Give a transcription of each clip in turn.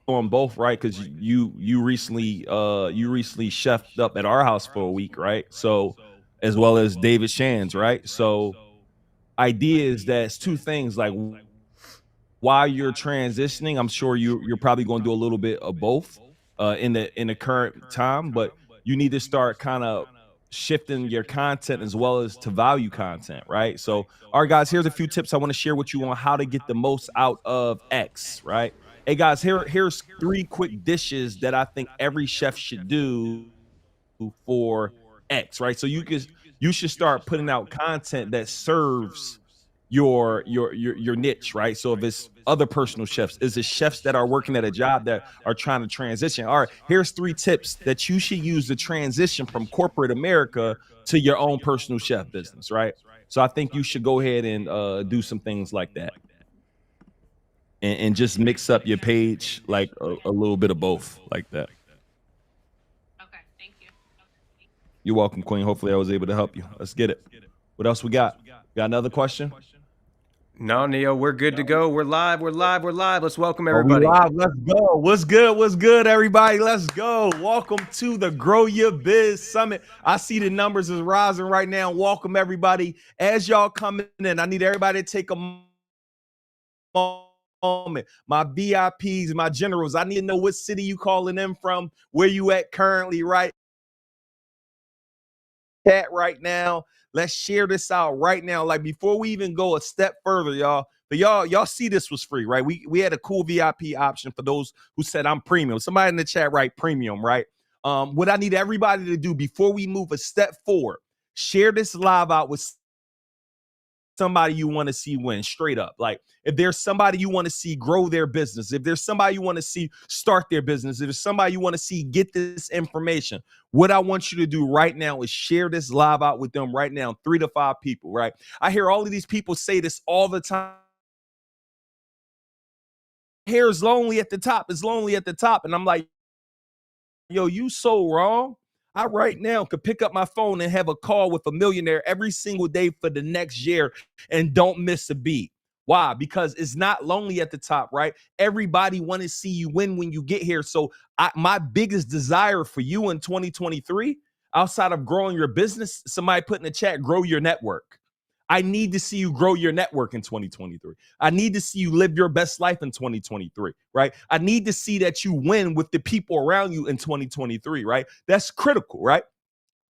on both, right? Because you recently chefed up at our house for a week, right? So as well as David Shands, right? So idea is that it's two things. Like while you're transitioning, I'm sure you're probably going to do a little bit of both in the current time, but you need to start kind of shifting your content as well as to value content, right? So, all right, guys, here's a few tips I want to share with you on how to get the most out of X, right? Hey guys, here's three quick dishes that I think every chef should do for X, right? So you should start putting out content that serves your niche, right? So if it's other personal chefs, is it chefs that are working at a job that are trying to transition? All right, here's three tips that you should use to transition from corporate America to your own personal chef business, right? So I think you should go ahead and do some things like that, and just mix up your page like a little bit of both, like that. Okay, thank you. You're welcome, Queen. Hopefully, I was able to help you. Let's get it. What else we got? Got another question? No, Neo, we're good to go. We're live. We're live. We're live. Let's welcome Oh, we everybody. live. Let's go. What's good? What's good, everybody? Let's go. Welcome to the Grow Your Biz Summit. I see the numbers is rising right now. Welcome, everybody. As y'all coming in, I need everybody to take a moment. My VIPs, my generals, I need to know what city you calling in from, where you at currently, right? Chat right now. Let's share this out right now. Like before we even go a step further, y'all. But y'all see this was free, right? We had a cool VIP option for those who said I'm premium. Somebody in the chat, right? Premium, right? What I need everybody to do before we move a step forward, share this live out with somebody you want to see win, straight up. Like if there's somebody you want to see grow their business, if there's somebody you want to see start their business, if there's somebody you want to see get this information, what I want you to do right now is share this live out with them right now, 3 to 5 people, right? I hear all of these people say this all the time. Hair is lonely at the top. It's lonely at the top. And I'm like, yo, you so wrong. I right now could pick up my phone and have a call with a millionaire every single day for the next year and don't miss a beat. Why? Because it's not lonely at the top, right? Everybody want to see you win when you get here. So my biggest desire for you in 2023, outside of growing your business, somebody put in the chat, grow your network. I need to see you grow your network in 2023. I need to see you live your best life in 2023, right? I need to see that you win with the people around you in 2023, right? That's critical, right?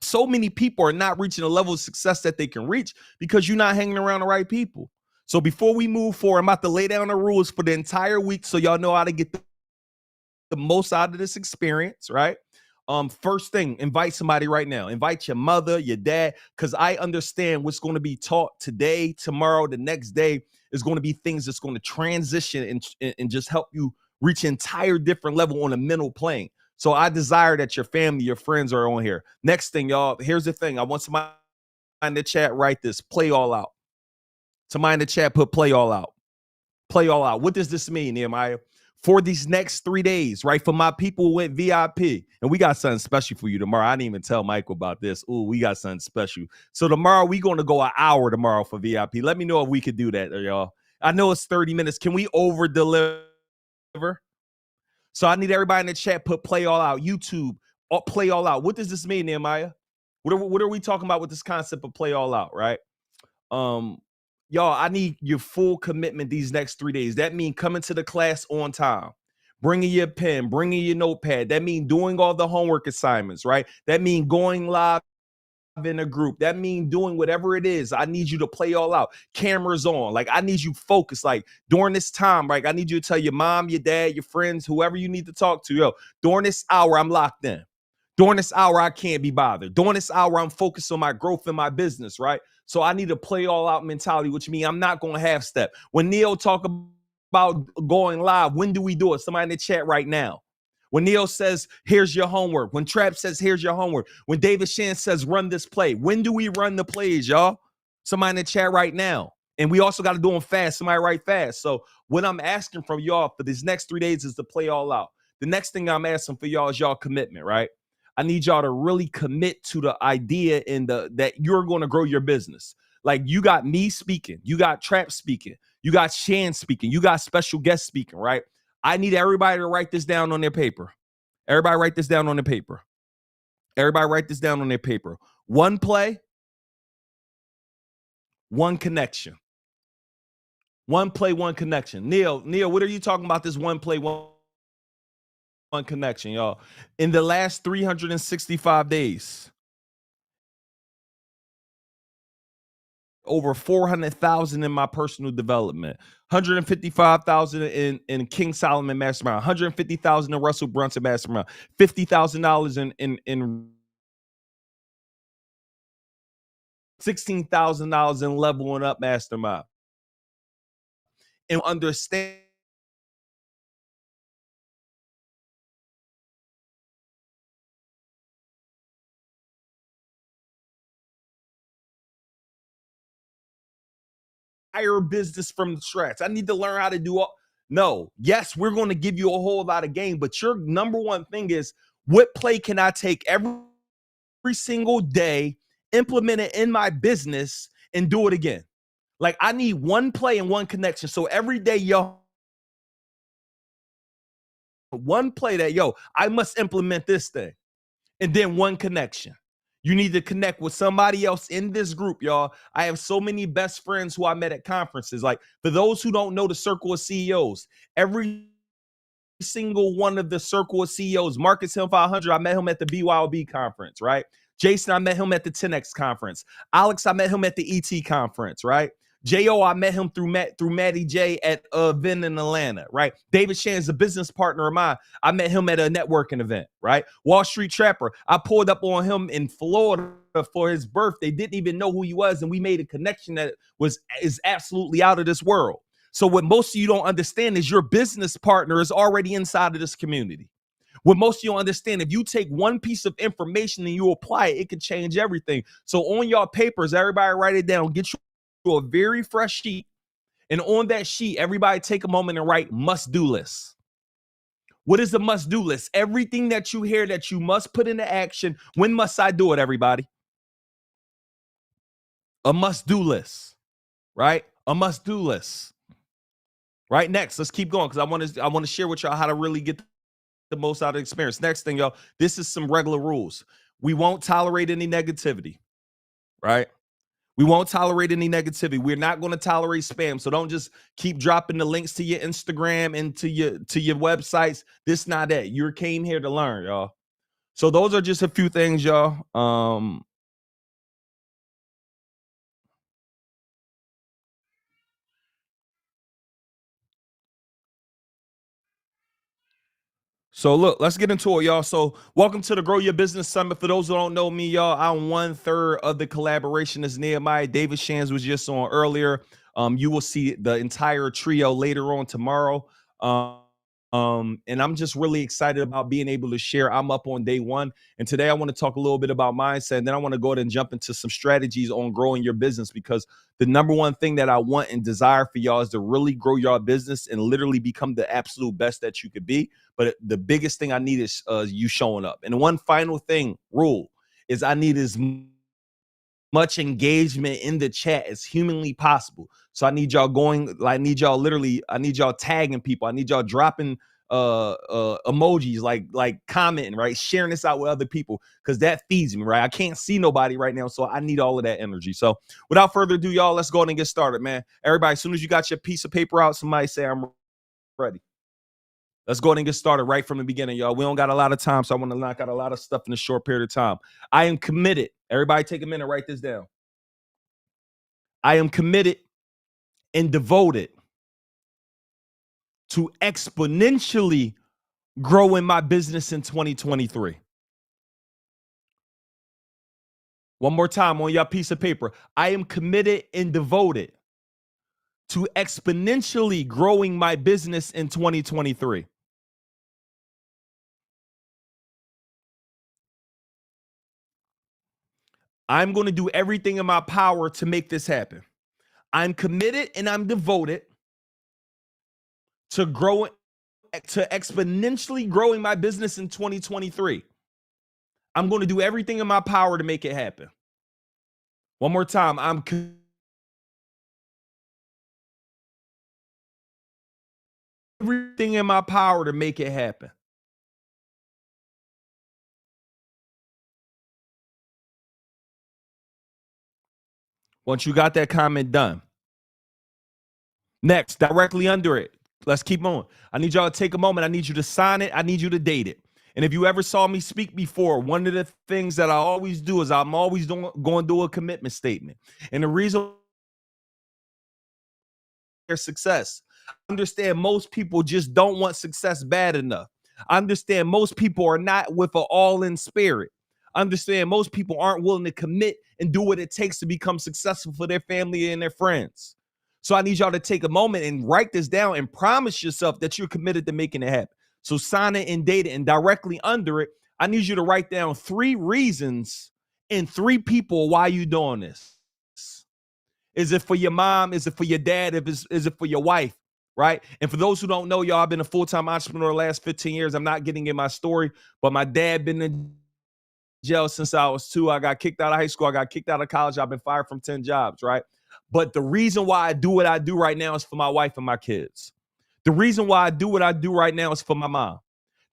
So many people are not reaching a level of success that they can reach because you're not hanging around the right people. So before we move forward, I'm about to lay down the rules for the entire week so y'all know how to get the most out of this experience, right? First thing, invite somebody right now. Invite your mother, your dad, because I understand what's going to be taught today, tomorrow, the next day is going to be things that's going to transition and just help you reach an entire different level on a mental plane. So I desire that your family, your friends are on here. Next thing, y'all, here's the thing. I want somebody in the chat write this, play all out. Somebody in the chat put play all out. Play all out. What does this mean, Nehemiah? For these next 3 days, right? For my people who went VIP. And we got something special for you tomorrow. I didn't even tell Michael about this. Ooh, we got something special. So tomorrow, we're going to go an hour tomorrow for VIP. Let me know if we could do that, y'all. I know it's 30 minutes. Can we over deliver? So I need everybody in the chat put play all out. YouTube, play all out. What does this mean, Nehemiah? What are we talking about with this concept of play all out, right? Y'all, I need your full commitment these next 3 days. That means coming to the class on time, bringing your pen, bringing your notepad. That means doing all the homework assignments, right? That means going live in a group. That means doing whatever it is. I need you to play all out. Cameras on. Like, I need you focused. Like, during this time, right? I need you to tell your mom, your dad, your friends, whoever you need to talk to, yo, during this hour, I'm locked in. During this hour, I can't be bothered. During this hour, I'm focused on my growth in my business, right? So I need to play all out mentality, which means I'm not going to half step. When Neil talk about going live, when do we do it? Somebody in the chat right now. When Neil says, here's your homework. When Trap says, here's your homework. When David Shan says, run this play. When do we run the plays, y'all? Somebody in the chat right now. And we also got to do them fast. Somebody write fast. So what I'm asking from y'all for these next 3 days is to play all out. The next thing I'm asking for y'all is y'all commitment, right? I need y'all to really commit to the idea that you're going to grow your business. Like, you got me speaking, you got Trap speaking, you got Shan speaking, you got special guests speaking, right? I need everybody to write this down on their paper. Everybody write this down on their paper. Everybody write this down on their paper. One play, one connection. One play, one connection. Neil, what are you talking about this one play, one connection, y'all? In the last 365 days, over 400,000 in my personal development, 155,000 in King Solomon Mastermind, 150,000 in Russell Brunson Mastermind, $50,000 in $16,000 in Leveling Up Mastermind. And understand entire business from the scratch. I need to learn how to do all. No, yes, we're going to give you a whole lot of game, but your number one thing is, what play can I take every single day, implement it in my business, and do it again? Like, I need one play and one connection. So every day, one play that, I must implement this thing, and then one connection. You need to connect with somebody else in this group, y'all. I have so many best friends who I met at conferences. Like, for those who don't know the Circle of CEOs, every single one of the Circle of CEOs, Marcus Hill 500, I met him at the BYOB conference, right? Jason, I met him at the 10X conference. Alex, I met him at the ET conference, right? J.O., I met him through Matty J at event in Atlanta, right? David Shan is a business partner of mine. I met him at a networking event, right? Wall Street Trapper, I pulled up on him in Florida for his birthday, didn't even know who he was, and we made a connection that is absolutely out of this world. So what most of you don't understand is your business partner is already inside of this community. What most of you don't understand, if you take one piece of information and you apply it, it can change everything. So on your papers, everybody write it down. Get you a very fresh sheet. And on that sheet, everybody take a moment and write must-do list. What is the must-do list? Everything that you hear that you must put into action. When must I do it, everybody? A must-do list, right? A must-do list. Right, next, let's keep going, because I want to share with y'all how to really get the most out of the experience. Next thing, y'all, this is some regular rules. We won't tolerate any negativity, right? We won't tolerate any negativity. We're not going to tolerate spam. So don't just keep dropping the links to your Instagram and to your websites. This not that. You came here to learn, y'all. So those are just a few things, y'all. So look, let's get into it, y'all. So welcome to the Grow Your Business Summit. For those who don't know me, y'all, I'm 1/3 of the collaboration as Nehemiah. David Shands was just on earlier. You will see the entire trio later on tomorrow. And I'm just really excited about being able to share. I'm up on day one. And today I want to talk a little bit about mindset. And then I want to go ahead and jump into some strategies on growing your business, because the number one thing that I want and desire for y'all is to really grow your business and literally become the absolute best that you could be. But the biggest thing I need is you showing up. And one final thing, rule, is I need as much engagement in the chat as humanly possible. So I need y'all I need y'all tagging people. I need y'all dropping emojis, like commenting, right? Sharing this out with other people, because that feeds me, right? I can't see nobody right now, so I need all of that energy. So without further ado, y'all, let's go ahead and get started, man. Everybody, as soon as you got your piece of paper out, somebody say I'm ready. Let's go ahead and get started right from the beginning, y'all. We don't got a lot of time, so I want to knock out a lot of stuff in a short period of time. I am committed. Everybody take a minute, write this down. I am committed and devoted to exponentially growing my business in 2023. One more time on your piece of paper. I am committed and devoted to exponentially growing my business in 2023. I'm going to do everything in my power to make this happen. I'm committed and I'm devoted to exponentially growing my business in 2023. I'm going to do everything in my power to make it happen. One more time. I'm everything in my power to make it happen. Once you got that comment done, next, directly under it, let's keep on. I need y'all to take a moment. I need you to sign it. I need you to date it. And if you ever saw me speak before, one of the things that I always do is I'm always going to do a commitment statement. And the reason their success, I understand most people just don't want success bad enough. I understand most people are not with an all-in spirit. I understand most people aren't willing to commit and do what it takes to become successful for their family and their friends. So I need y'all to take a moment and write this down and promise yourself that you're committed to making it happen. So sign it and date it, and directly under it, I need you to write down 3 reasons and 3 people why you doing this. Is it for your mom? Is it for your dad? Is it for your wife? Right? And for those who don't know, y'all, I've been a full-time entrepreneur the last 15 years. I'm not getting in my story, but my dad been in jail since I was 2. I got kicked out of high school. I got kicked out of college. I've been fired from 10 jobs, right? But the reason why I do what I do right now is for my wife and my kids. The reason why I do what I do right now is for my mom.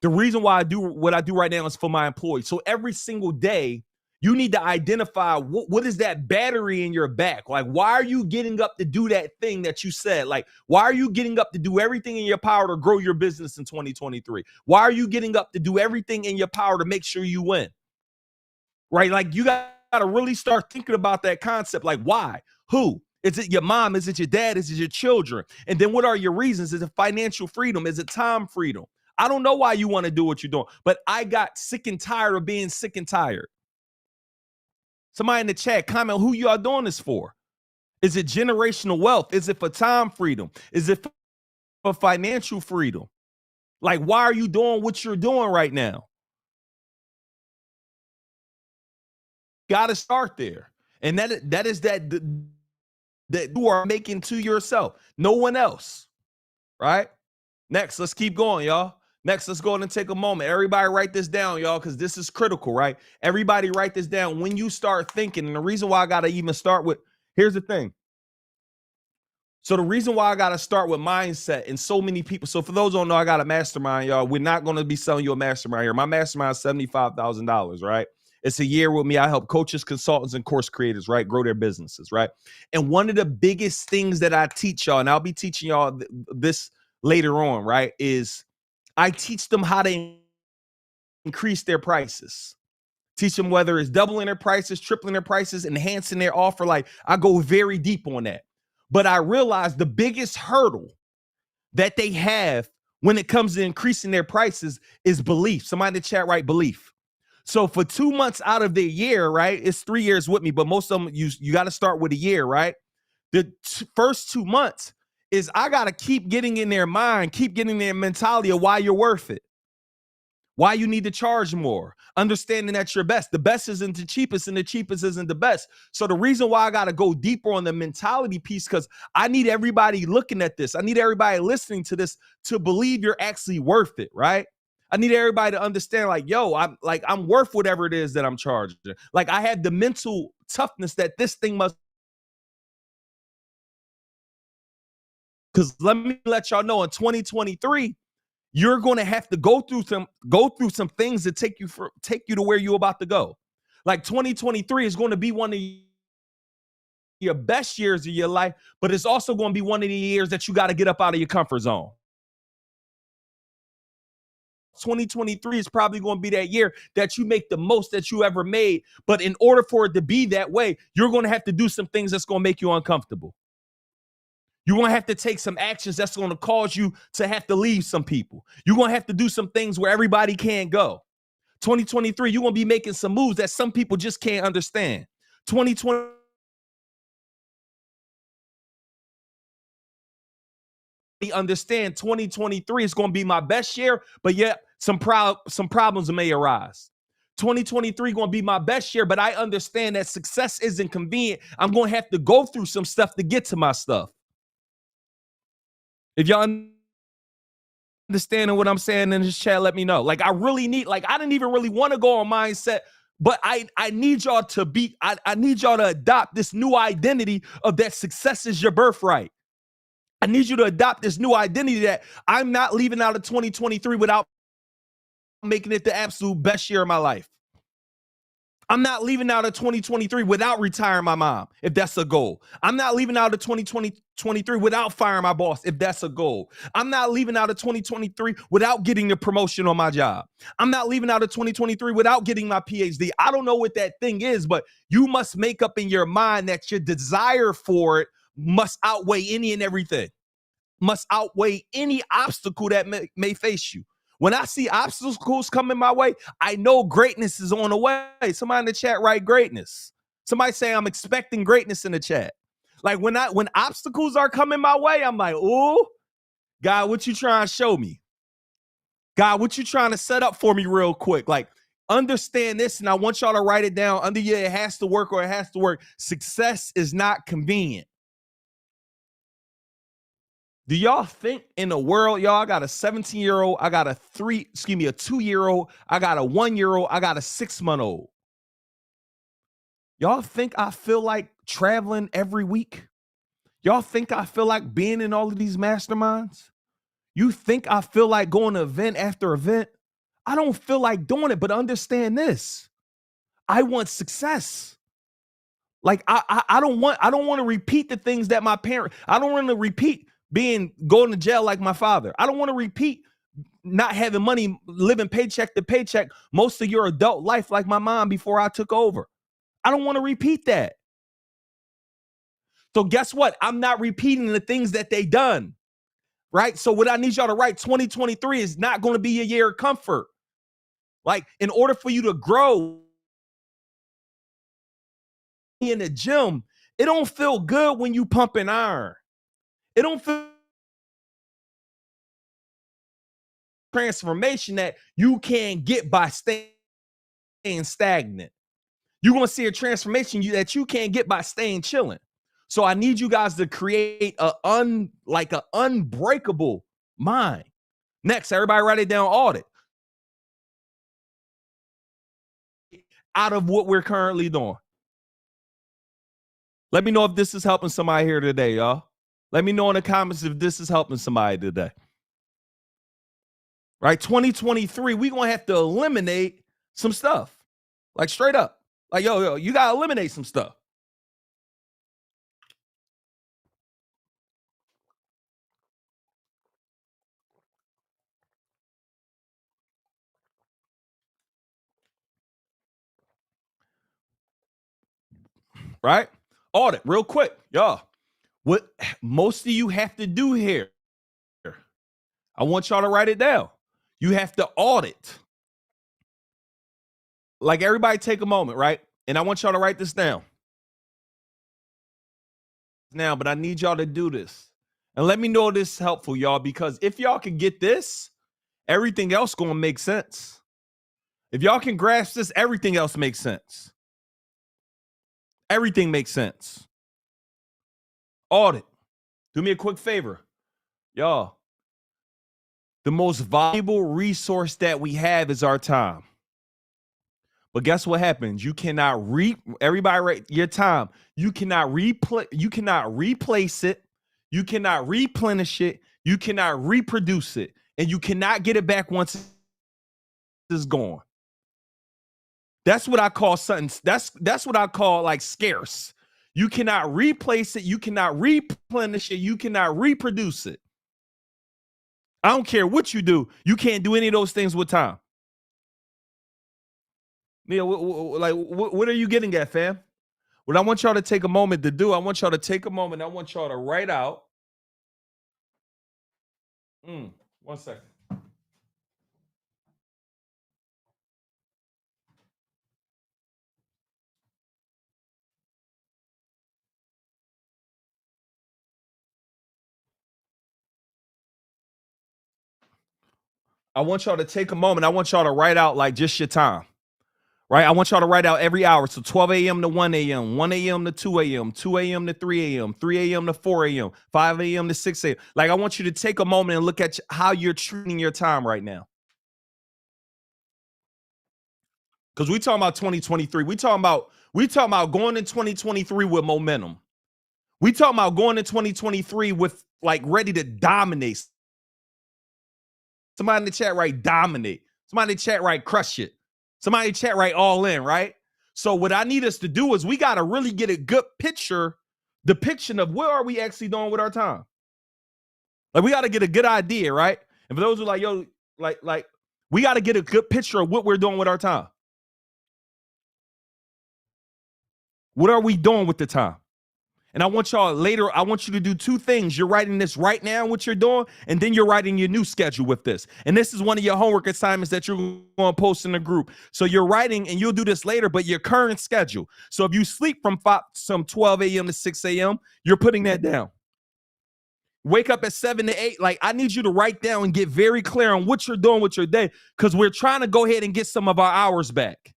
The reason why I do what I do right now is for my employees. So every single day, you need to identify what is that battery in your back? Like, why are you getting up to do that thing that you said? Like, why are you getting up to do everything in your power to grow your business in 2023? Why are you getting up to do everything in your power to make sure you win? Right? Like, you got to really start thinking about that concept. Like, why? Who? Is it your mom? Is it your dad? Is it your children? And then what are your reasons? Is it financial freedom? Is it time freedom? I don't know why you want to do what you're doing, but I got sick and tired of being sick and tired. Somebody in the chat, comment who you are doing this for. Is it generational wealth? Is it for time freedom? Is it for financial freedom? Like, why are you doing what you're doing right now? Got to start there. And that is that you are making to yourself, no one else, right? Next, let's keep going, y'all. Next, let's go and take a moment. Everybody write this down, y'all, because this is critical, right? Everybody write this down. When you start thinking, and the reason why I got to even start with, here's the thing. So the reason why I got to start with mindset, and so many people, so for those who don't know, I got a mastermind, y'all. We're not going to be selling you a mastermind here. My mastermind is $75,000, right? It's a year with me. I help coaches, consultants, and course creators, right, grow their businesses, right? And one of the biggest things that I teach y'all, and I'll be teaching y'all this later on, right, is I teach them how to increase their prices. Teach them whether it's doubling their prices, tripling their prices, enhancing their offer. Like, I go very deep on that. But I realize the biggest hurdle that they have when it comes to increasing their prices is belief. Somebody in the chat, write belief. So for 2 months out of the year, right? It's 3 years with me, but most of them, you got to start with a year, right? The first 2 months is I got to keep getting in their mind, keep getting their mentality of why you're worth it, why you need to charge more, understanding that you're best. The best isn't the cheapest, and the cheapest isn't the best. So the reason why I got to go deeper on the mentality piece, because I need everybody looking at this. I need everybody listening to this to believe you're actually worth it, right? I need everybody to understand, like, yo, I'm worth whatever it is that I'm charging. Like, I have the mental toughness that this thing must. Because let me let y'all know, in 2023, you're going to have to go through some things that take you to where you're about to go. Like, 2023 is going to be one of your best years of your life, but it's also going to be one of the years that you got to get up out of your comfort zone. 2023 is probably going to be that year that you make the most that you ever made. But in order for it to be that way, you're going to have to do some things that's going to make you uncomfortable. You're going to have to take some actions that's going to cause you to have to leave some people. You're going to have to do some things where everybody can't go. 2023, you're going to be making some moves that some people just can't understand. 2020. Understand 2023 is going to be my best year, but yet some problems may arise. 2023 going to be my best year, but I understand that success isn't convenient. I'm going to have to go through some stuff to get to my stuff. If y'all understanding what I'm saying in this chat, let me know. Like, I really need, like, I didn't even really want to go on mindset, but I need y'all to be, I need y'all to adopt this new identity of that success is your birthright. I need you to adopt this new identity that I'm not leaving out of 2023 without making it the absolute best year of my life. I'm not leaving out of 2023 without retiring my mom, if that's a goal. I'm not leaving out of 2023 without firing my boss, if that's a goal. I'm not leaving out of 2023 without getting the promotion on my job. I'm not leaving out of 2023 without getting my PhD. I don't know what that thing is, but you must make up in your mind that your desire for it must outweigh any and everything, must outweigh any obstacle that may face you. When I see obstacles coming my way, I know greatness is on the way. Somebody in the chat write greatness. Somebody say I'm expecting greatness in the chat. Like when obstacles are coming my way, I'm like, oh, God, what you trying to show me? God, what you trying to set up for me real quick? Like, understand this, and I want y'all to write it down. Under here, it has to work or it has to work. Success is not convenient. Do y'all think in the world, y'all, I got a 17-year-old, I got a 2-year-old, I got a 1-year-old, I got a 6-month-old. Y'all think I feel like traveling every week? Y'all think I feel like being in all of these masterminds? You think I feel like going to event after event? I don't feel like doing it, but understand this. I want success. Like I don't want to repeat the things that my parents, I don't want to repeat going to jail like my father. I don't want to repeat not having money, living paycheck to paycheck most of your adult life like my mom before I took over. I don't want to repeat that. So guess what? I'm not repeating the things that they done, right? So what I need y'all to write, 2023 is not going to be a year of comfort. Like, in order for you to grow in the gym, it don't feel good when you pumping iron. It don't feel transformation that you can't get by staying stagnant. You're going to see a transformation that you can't get by staying chilling. So I need you guys to create an unbreakable mind. Next, everybody write it down, audit. Out of what we're currently doing. Let me know if this is helping somebody here today, y'all. Let me know in the comments if this is helping somebody today. Right? 2023, we're going to have to eliminate some stuff. Like, straight up. Like, yo, you got to eliminate some stuff. Right? Audit, real quick, y'all. What most of you have to do here, I want y'all to write it down. You have to audit. Like, everybody take a moment, right? And I want y'all to write this down. Now, but I need y'all to do this. And let me know this is helpful, y'all, because if y'all can get this, everything else gonna make sense. If y'all can grasp this, everything else makes sense. Everything makes sense. Audit. Do me a quick favor. Y'all, the most valuable resource that we have is our time. But guess what happens? You cannot everybody write your time. You cannot replace it. You cannot replenish it. You cannot reproduce it. And you cannot get it back once it's gone. That's what I call something. That's what I call like scarce. You cannot replace it. You cannot replenish it. You cannot reproduce it. I don't care what you do. You can't do any of those things with time. Neil, what are you getting at, fam? What I want y'all to take a moment to do, I want y'all to take a moment. I want y'all to write out. 1 second. I want y'all to take a moment. I want y'all to write out like just your time, right? I want y'all to write out every hour. So 12 a.m. to 1 a.m., 1 a.m. to 2 a.m., 2 a.m. to 3 a.m., 3 a.m. to 4 a.m., 5 a.m. to 6 a.m. Like, I want you to take a moment and look at how you're treating your time right now. Because we talking about 2023. We talking about going in 2023 with momentum. We talking about going in 2023 with like ready to dominate. Somebody in the chat write dominate. Somebody in the chat write crush it. Somebody in the chat write all in, right? So what I need us to do is we got to really get a good depiction of what are we actually doing with our time. Like we got to get a good idea, right? And for those who like, yo, like we got to get a good picture of what we're doing with our time. What are we doing with the time? And I want y'all later, I want you to do two things. You're writing this right now, what you're doing, and then you're writing your new schedule with this. And this is one of your homework assignments that you're going to post in the group. So you're writing, and you'll do this later, but your current schedule. So if you sleep from 12 a.m. to 6 a.m., you're putting that down. Wake up at 7 to 8. Like, I need you to write down and get very clear on what you're doing with your day, because we're trying to go ahead and get some of our hours back.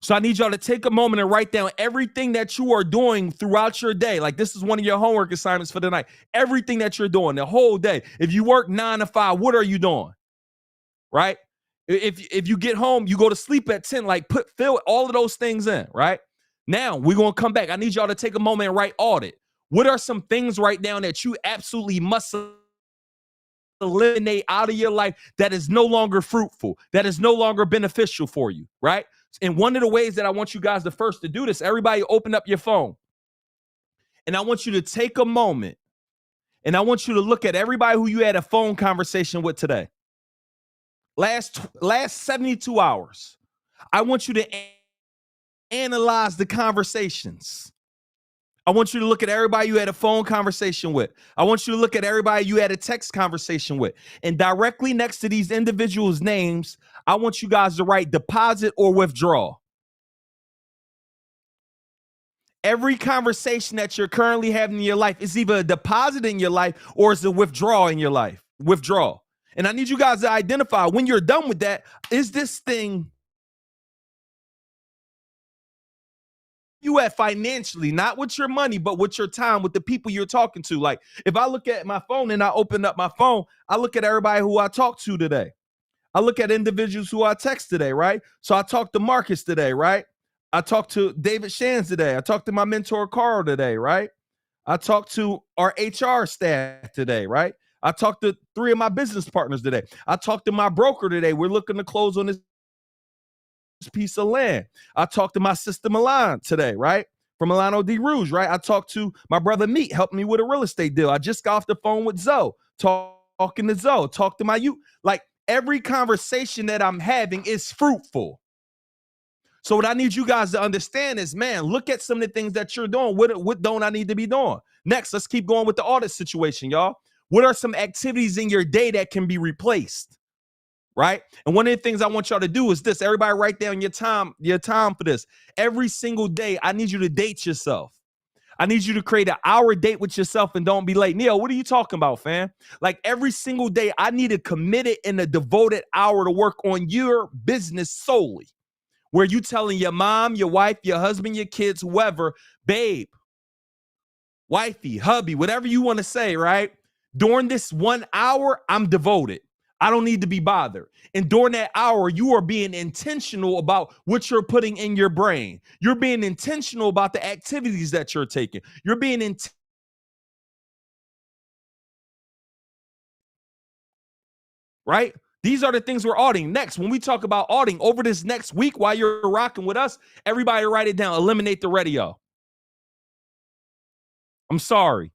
So I need y'all to take a moment and write down everything that you are doing throughout your day. Like, this is one of your homework assignments for the night. Everything that you're doing the whole day. If you work 9 to 5, what are you doing? Right? If you get home, you go to sleep at 10, like fill all of those things in, right? Now we're going to come back. I need y'all to take a moment and write audit. What are some things right now that you absolutely must eliminate out of your life that is no longer fruitful, that is no longer beneficial for you, right? And one of the ways that I want you guys to do this, everybody open up your phone. And I want you to take a moment and I want you to look at everybody who you had a phone conversation with today. Last 72 hours. I want you to analyze the conversations. I want you to look at everybody you had a phone conversation with. I want you to look at everybody you had a text conversation with. And directly next to these individuals' names, I want you guys to write deposit or withdrawal. Every conversation that you're currently having in your life is either a deposit in your life or it's a withdrawal in your life. Withdrawal. And I need you guys to identify when you're done with that, is this thing you at financially, not with your money, but with your time, with the people you're talking to. Like, if I look at my phone and I open up my phone, I look at everybody who I talked to today. I look at individuals who I text today, right? So I talked to Marcus today, right? I talked to David Shands today. I talked to my mentor, Carl, today, right? I talked to our HR staff today, right? I talked to 3 of my business partners today. I talked to my broker today. We're looking to close on this piece of land. I talked to my sister Milan today, right? From Milano D. Rouge, right? I talked to my brother Meat, helped me with a real estate deal. I just got off the phone with Zoe, talking to Zoe, talk to my youth. Like, every conversation that I'm having is fruitful. So what I need you guys to understand is, man, look at some of the things that you're doing. What don't I need to be doing? Next, let's keep going with the audit situation, y'all. What are some activities in your day that can be replaced? Right? And one of the things I want y'all to do is this. Everybody write down your time for this. Every single day, I need you to date yourself. I need you to create an hour date with yourself and don't be late. Neil, what are you talking about, fam? Like, every single day, I need a committed and a devoted hour to work on your business solely. Where you telling your mom, your wife, your husband, your kids, whoever, babe, wifey, hubby, whatever you want to say, right? During this 1 hour, I'm devoted. I don't need to be bothered. And during that hour, you are being intentional about what you're putting in your brain. You're being intentional about the activities that you're taking. You're being right? These are the things we're auditing. Next, when we talk about auditing over this next week while you're rocking with us, everybody write it down. Eliminate the radio. I'm sorry.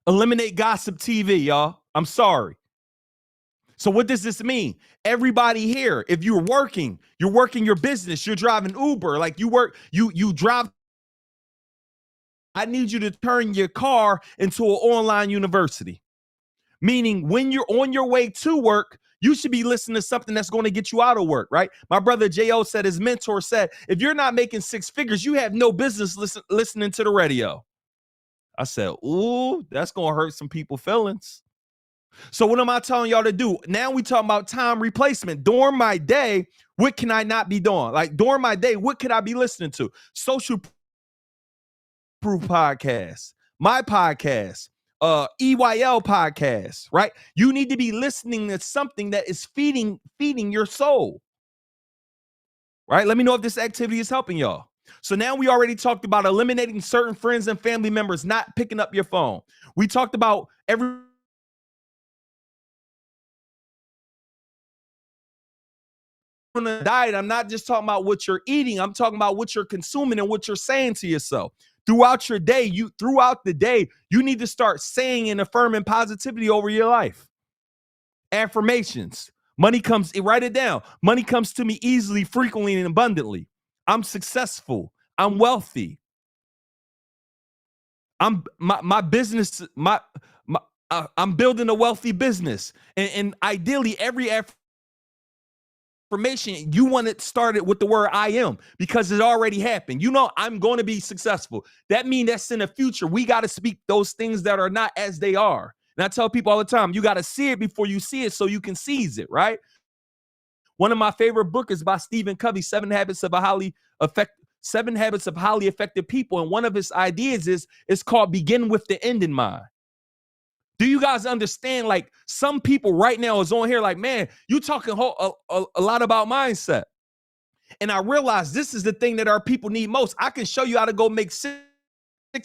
Eliminate gossip TV, y'all. I'm sorry. So what does this mean? Everybody here, if you're working your business, you're driving Uber, like you drive. I need you to turn your car into an online university. Meaning when you're on your way to work, you should be listening to something that's going to get you out of work, right? My brother J.O. said, his mentor said, if you're not making 6 figures, you have no business listening to the radio. I said, ooh, that's going to hurt some people's feelings. So what am I telling y'all to do? Now we talking about time replacement. During my day, what can I not be doing? Like, during my day, what could I be listening to? Social Proof podcast, my podcast, EYL podcast, right? You need to be listening to something that is feeding your soul, right? Let me know if this activity is helping y'all. So now we already talked about eliminating certain friends and family members not picking up your phone. We talked about every on a diet. I'm not just talking about what you're eating. I'm talking about what you're consuming and what you're saying to yourself. Throughout your day, throughout the day, you need to start saying and affirming positivity over your life. Affirmations. Money comes, write it down. Money comes to me easily, frequently, and abundantly. I'm successful. I'm wealthy. I'm my business, I'm building a wealthy business. And ideally, every affirmation, you want it started with the word I am, because it already happened. You know, I'm going to be successful. That means that's in the future. We got to speak those things that are not as they are. And I tell people all the time, you got to see it before you see it so you can seize it, right? One of my favorite books is by Stephen Covey, Seven Habits of Highly Effective People. And one of his ideas is it's called Begin with the End in Mind. Do you guys understand? Like, some people right now is on here like, man, you talking a lot about mindset. And I realize this is the thing that our people need most. I can show you how to go make six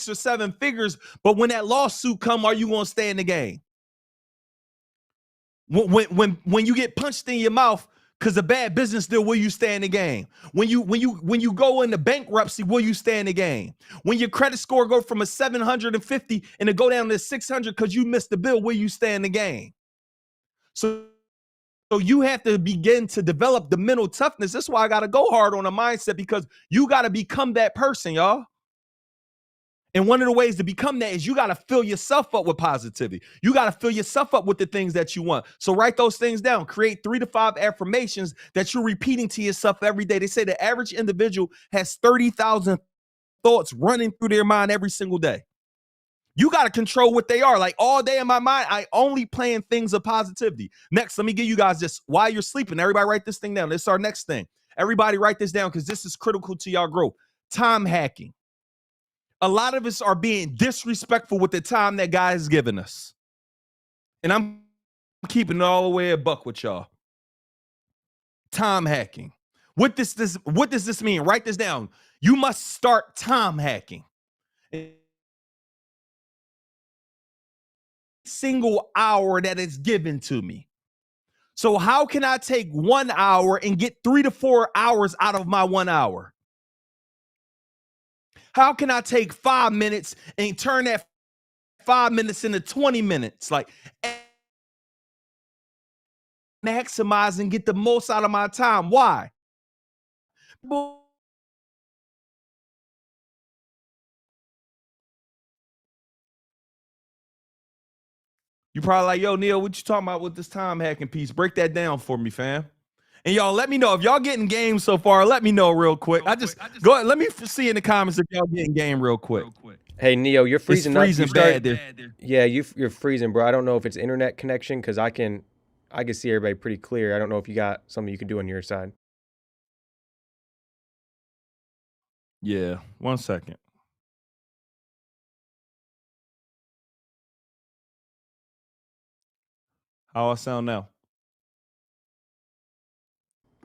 or seven figures, but when that lawsuit come, are you going to stay in the game? When you get punched in your mouth because a bad business deal, will you stay in the game? When you go into bankruptcy, will you stay in the game? When your credit score go from a 750 and it go down to 600 because you missed the bill, will you stay in the game? So you have to begin to develop the mental toughness. That's why I got to go hard on a mindset, because you got to become that person, y'all. And one of the ways to become that is you got to fill yourself up with positivity. You got to fill yourself up with the things that you want. So write those things down. Create 3 to 5 affirmations that you're repeating to yourself every day. They say the average individual has 30,000 thoughts running through their mind every single day. You got to control what they are. Like, all day in my mind, I only plan things of positivity. Next, let me give you guys this while you're sleeping. Everybody write this thing down. This is our next thing. Everybody write this down, because this is critical to y'all growth. Time hacking. A lot of us are being disrespectful with the time that God has given us. And I'm keeping it all the way a buck with y'all. Time hacking. What does this mean? Write this down. You must start time hacking. Single hour that is given to me. So how can I take 1 hour and get 3 to 4 hours out of my 1 hour? How can I take 5 minutes and turn that 5 minutes into 20 minutes? Like, maximize and get the most out of my time. Why? You probably like, yo, Neil, what you talking about with this time hacking piece? Break that down for me, fam. And y'all, let me know if y'all getting game so far. Let me know real quick. I just go ahead. Let me see in the comments if y'all getting game real quick. Hey, Neo, you're freezing up. It's freezing bad there. Yeah, you're freezing, bro. I don't know if it's internet connection, because I can see everybody pretty clear. I don't know if you got something you can do on your side. Yeah, 1 second. How I sound now?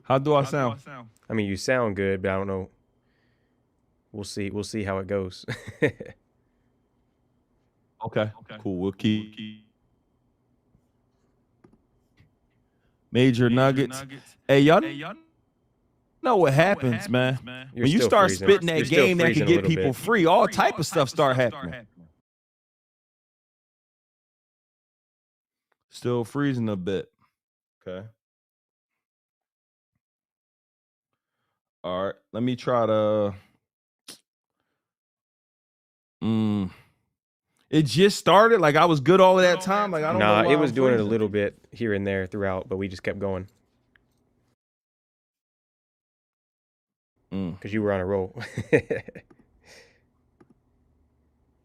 How do I sound? I mean, you sound good, but I don't know. We'll see. We'll see how it goes. Okay, cool. We'll keep major nuggets. Hey, y'all know what happens, man. When you start freezing. spitting You're that still game that freezing can a get little people bit. free, all type of stuff start happening. Still freezing a bit. Okay. All right. Let me try to. It just started. Like, I was good all of that time. Like, I don't know. Nah, Why it was I'm doing it a freezing. little bit here and there throughout, but we just kept going because you were on a roll.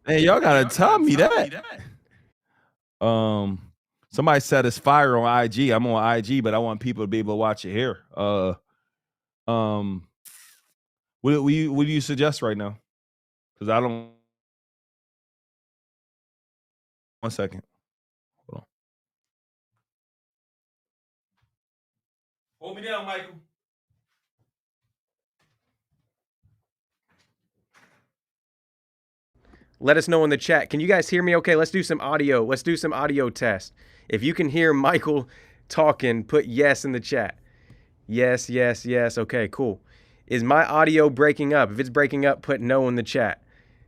Hey, y'all gotta tell me that. Somebody said it's fire on IG. I'm on IG, but I want people to be able to watch it here. What do you suggest right now? Because I don't. 1 second. Hold on. Hold me down, Michael. Let us know in the chat. Can you guys hear me okay? Let's do some audio. Let's do some audio test. If you can hear Michael talking, put yes in the chat. Yes, yes, yes. Okay, cool. Is my audio breaking up? If it's breaking up, put no in the chat.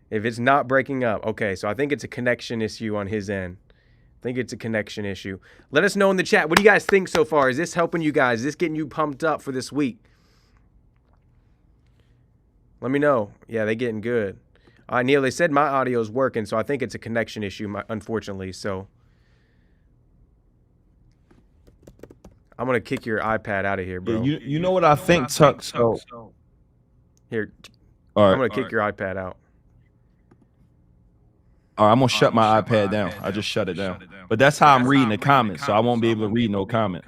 If it's not breaking up, okay, so I think it's a connection issue on his end. I think it's a connection issue. Let us know in the chat. What do you guys think so far? Is this helping you guys? Is this getting you pumped up for this week? Let me know. Yeah, they're getting good. All right, Neil, they said my audio is working, so I think it's a connection issue, unfortunately. So I'm going to kick your iPad out of here, bro. Yeah, you know what I think, Tuck? So here, all right, I'm going to kick your iPad out. all right, I'm gonna shut my iPad down. I just shut it down. But that's how I'm reading the comments, so I won't be able to read no comments.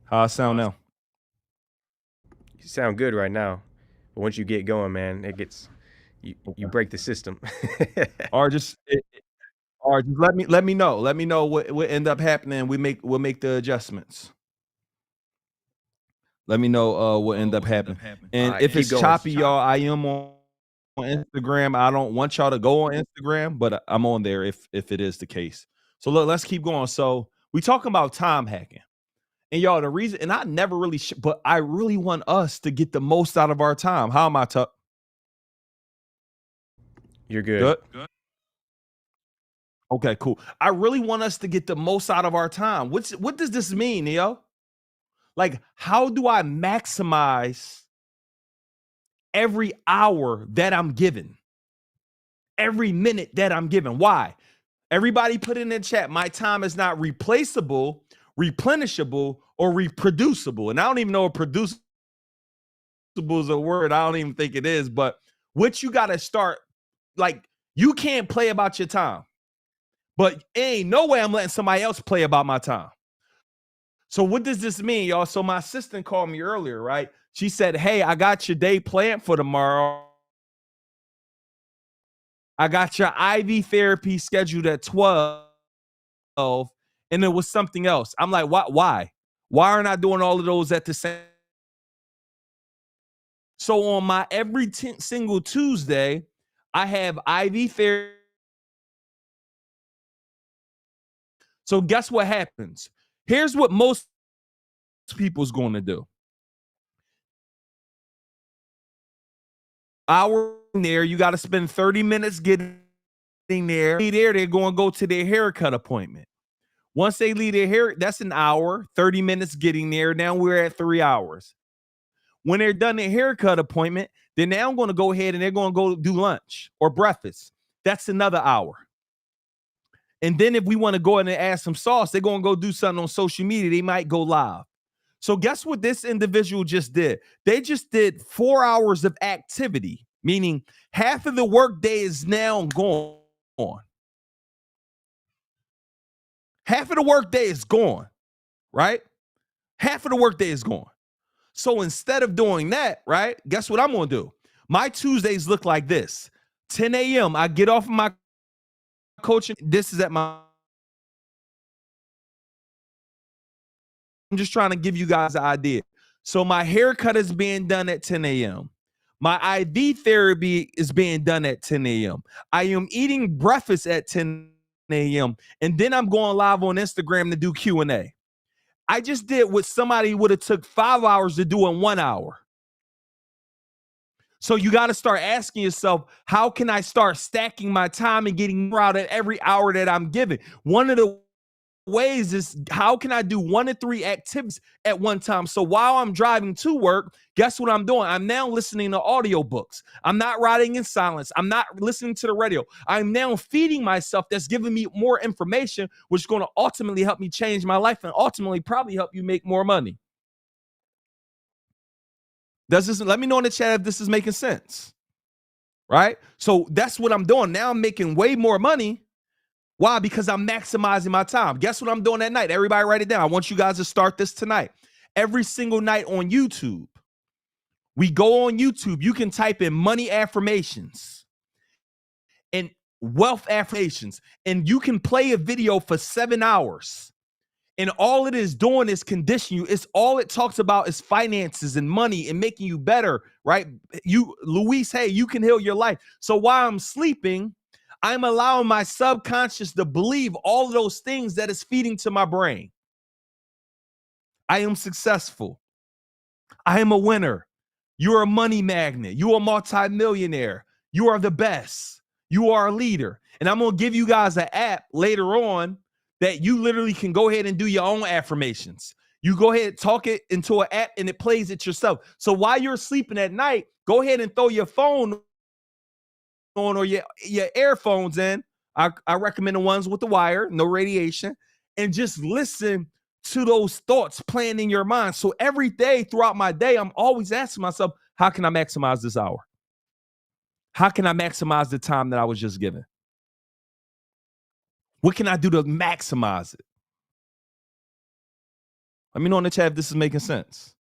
How I sound now? You sound good right now, but once you get going, man, it gets you break the system. Or just let me know. Let me know what end up happening. We'll make the adjustments. Let me know what end up happening. And Right, if it's going. choppy, y'all, I am on Instagram. I don't want y'all to go on Instagram, but I'm on there if it is the case. So look, let's keep going. So we talking about time hacking. And y'all, the reason, and I never really, but I really want us to get the most out of our time. How am I, Tuck? You're good. Good. Okay, cool. I really want us to get the most out of our time. What does this mean, Neo? Like, how do I maximize every hour that I'm given? Every minute that I'm given? Why? Everybody put in the chat, my time is not replaceable, replenishable, or reproducible. And I don't even know if producible is a word. I don't even think it is. But what you got to start, like, you can't play about your time. But ain't no way I'm letting somebody else play about my time. So what does this mean, y'all? So my assistant called me earlier, right? She said, hey, I got your day planned for tomorrow. I got your IV therapy scheduled at 12, and it was something else. I'm like, why? Why aren't I doing all of those at the same? So on my every single Tuesday, I have IV therapy. So guess what happens? Here's what most people's going to do. Hour there, you got to spend 30 minutes getting there. They're going to go to their haircut appointment. Once they leave their hair, that's an hour, 30 minutes getting there. Now we're at 3 hours. When they're done their haircut appointment, then now I'm going to go ahead and they're going to go do lunch or breakfast. That's another hour. And then if we want to go in and add some sauce, they're going to go do something on social media. They might go live. So guess what this individual just did? They just did 4 hours of activity, meaning half of the workday is now gone. Half of the workday is gone, right? Half of the workday is gone. So instead of doing that, right, guess what I'm going to do? My Tuesdays look like this. 10 a.m., I get off of my coaching. This is at my... I'm just trying to give you guys an idea. So my haircut is being done at 10 a.m. My IV therapy is being done at 10 a.m. I am eating breakfast at 10 a.m. And then I'm going live on Instagram to do Q&A. I just did what somebody would have took 5 hours to do in 1 hour. So you got to start asking yourself, how can I start stacking my time and getting more out of every hour that I'm given? One of the ways is, how can I do 1 to 3 activities at one time? So while I'm driving to work, guess what I'm doing? I'm now listening to audiobooks. I'm not riding in silence. I'm not listening to the radio. I'm now feeding myself. That's giving me more information, which is going to ultimately help me change my life and ultimately probably help you make more money. Does this, let me know in the chat if this is making sense, right? So that's what I'm doing. Now I'm making way more money. Why? Because I'm maximizing my time. Guess what I'm doing at night? Everybody write it down. I want you guys to start this tonight. Every single night on YouTube, we go on YouTube. You can type in money affirmations and wealth affirmations, and you can play a video for 7 hours. And all it is doing is condition you. It's all it talks about is finances and money and making you better, right? Luis, hey, you can heal your life. So while I'm sleeping, I'm allowing my subconscious to believe all of those things that is feeding to my brain. I am successful. I am a winner. You're a money magnet. You are a multimillionaire. You are the best. You are a leader. And I'm going to give you guys an app later on that you literally can go ahead and do your own affirmations. You go ahead, talk it into an app, and it plays it yourself. So while you're sleeping at night, go ahead and throw your phone on or your earphones in. I recommend the ones with the wire, no radiation, and just listen to those thoughts playing in your mind. So every day throughout my day, I'm always asking myself, how can I maximize this hour? How can I maximize the time that I was just given? What can I do to maximize it? Let me know in the chat if this is making sense.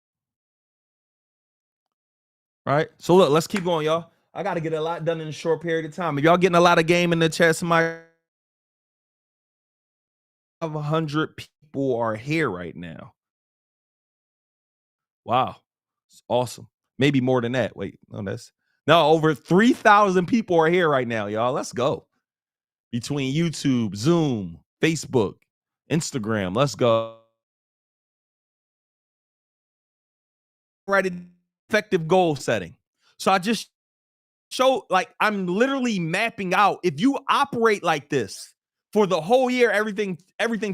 All right. So look, let's keep going, y'all. I got to get a lot done in a short period of time. If y'all getting a lot of game in the chat, somebody 100 people are here right now. Wow. It's awesome. Maybe more than that. Wait, no, over 3,000 people are here right now, y'all. Let's go. Between YouTube, Zoom, Facebook, Instagram. Let's go. Right, effective goal setting. So I just show, like, I'm literally mapping out. If you operate like this for the whole year, everything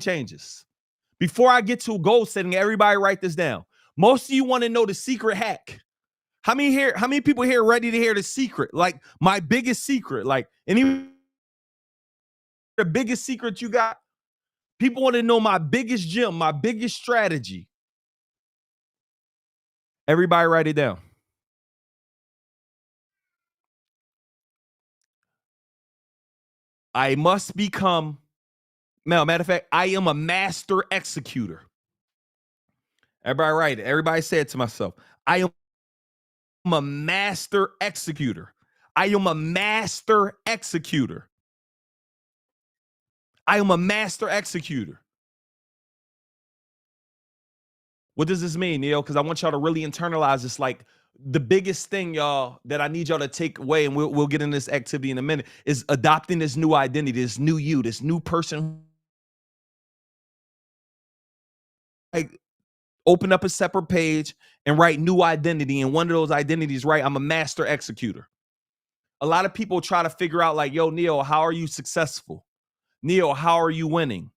changes. Before I get to goal setting, everybody write this down. Most of you want to know the secret hack. How many people here ready to hear the secret? Like my biggest secret, like the biggest secret you got? People want to know my biggest gem, my biggest strategy. Everybody write it down. I must become, matter of fact, I am a master executor. Everybody write it. Everybody say it to myself. I am a master executor. I am a master executor. I am a master executor. What does this mean, Neil? Because I want y'all to really internalize this. Like the biggest thing, y'all, that I need y'all to take away, and we'll get in this activity in a minute, is adopting this new identity, this new you, this new person. Like, open up a separate page and write new identity. And one of those identities, right? I'm a master executor. A lot of people try to figure out, like, yo, Neil, how are you successful? Neil, how are you winning?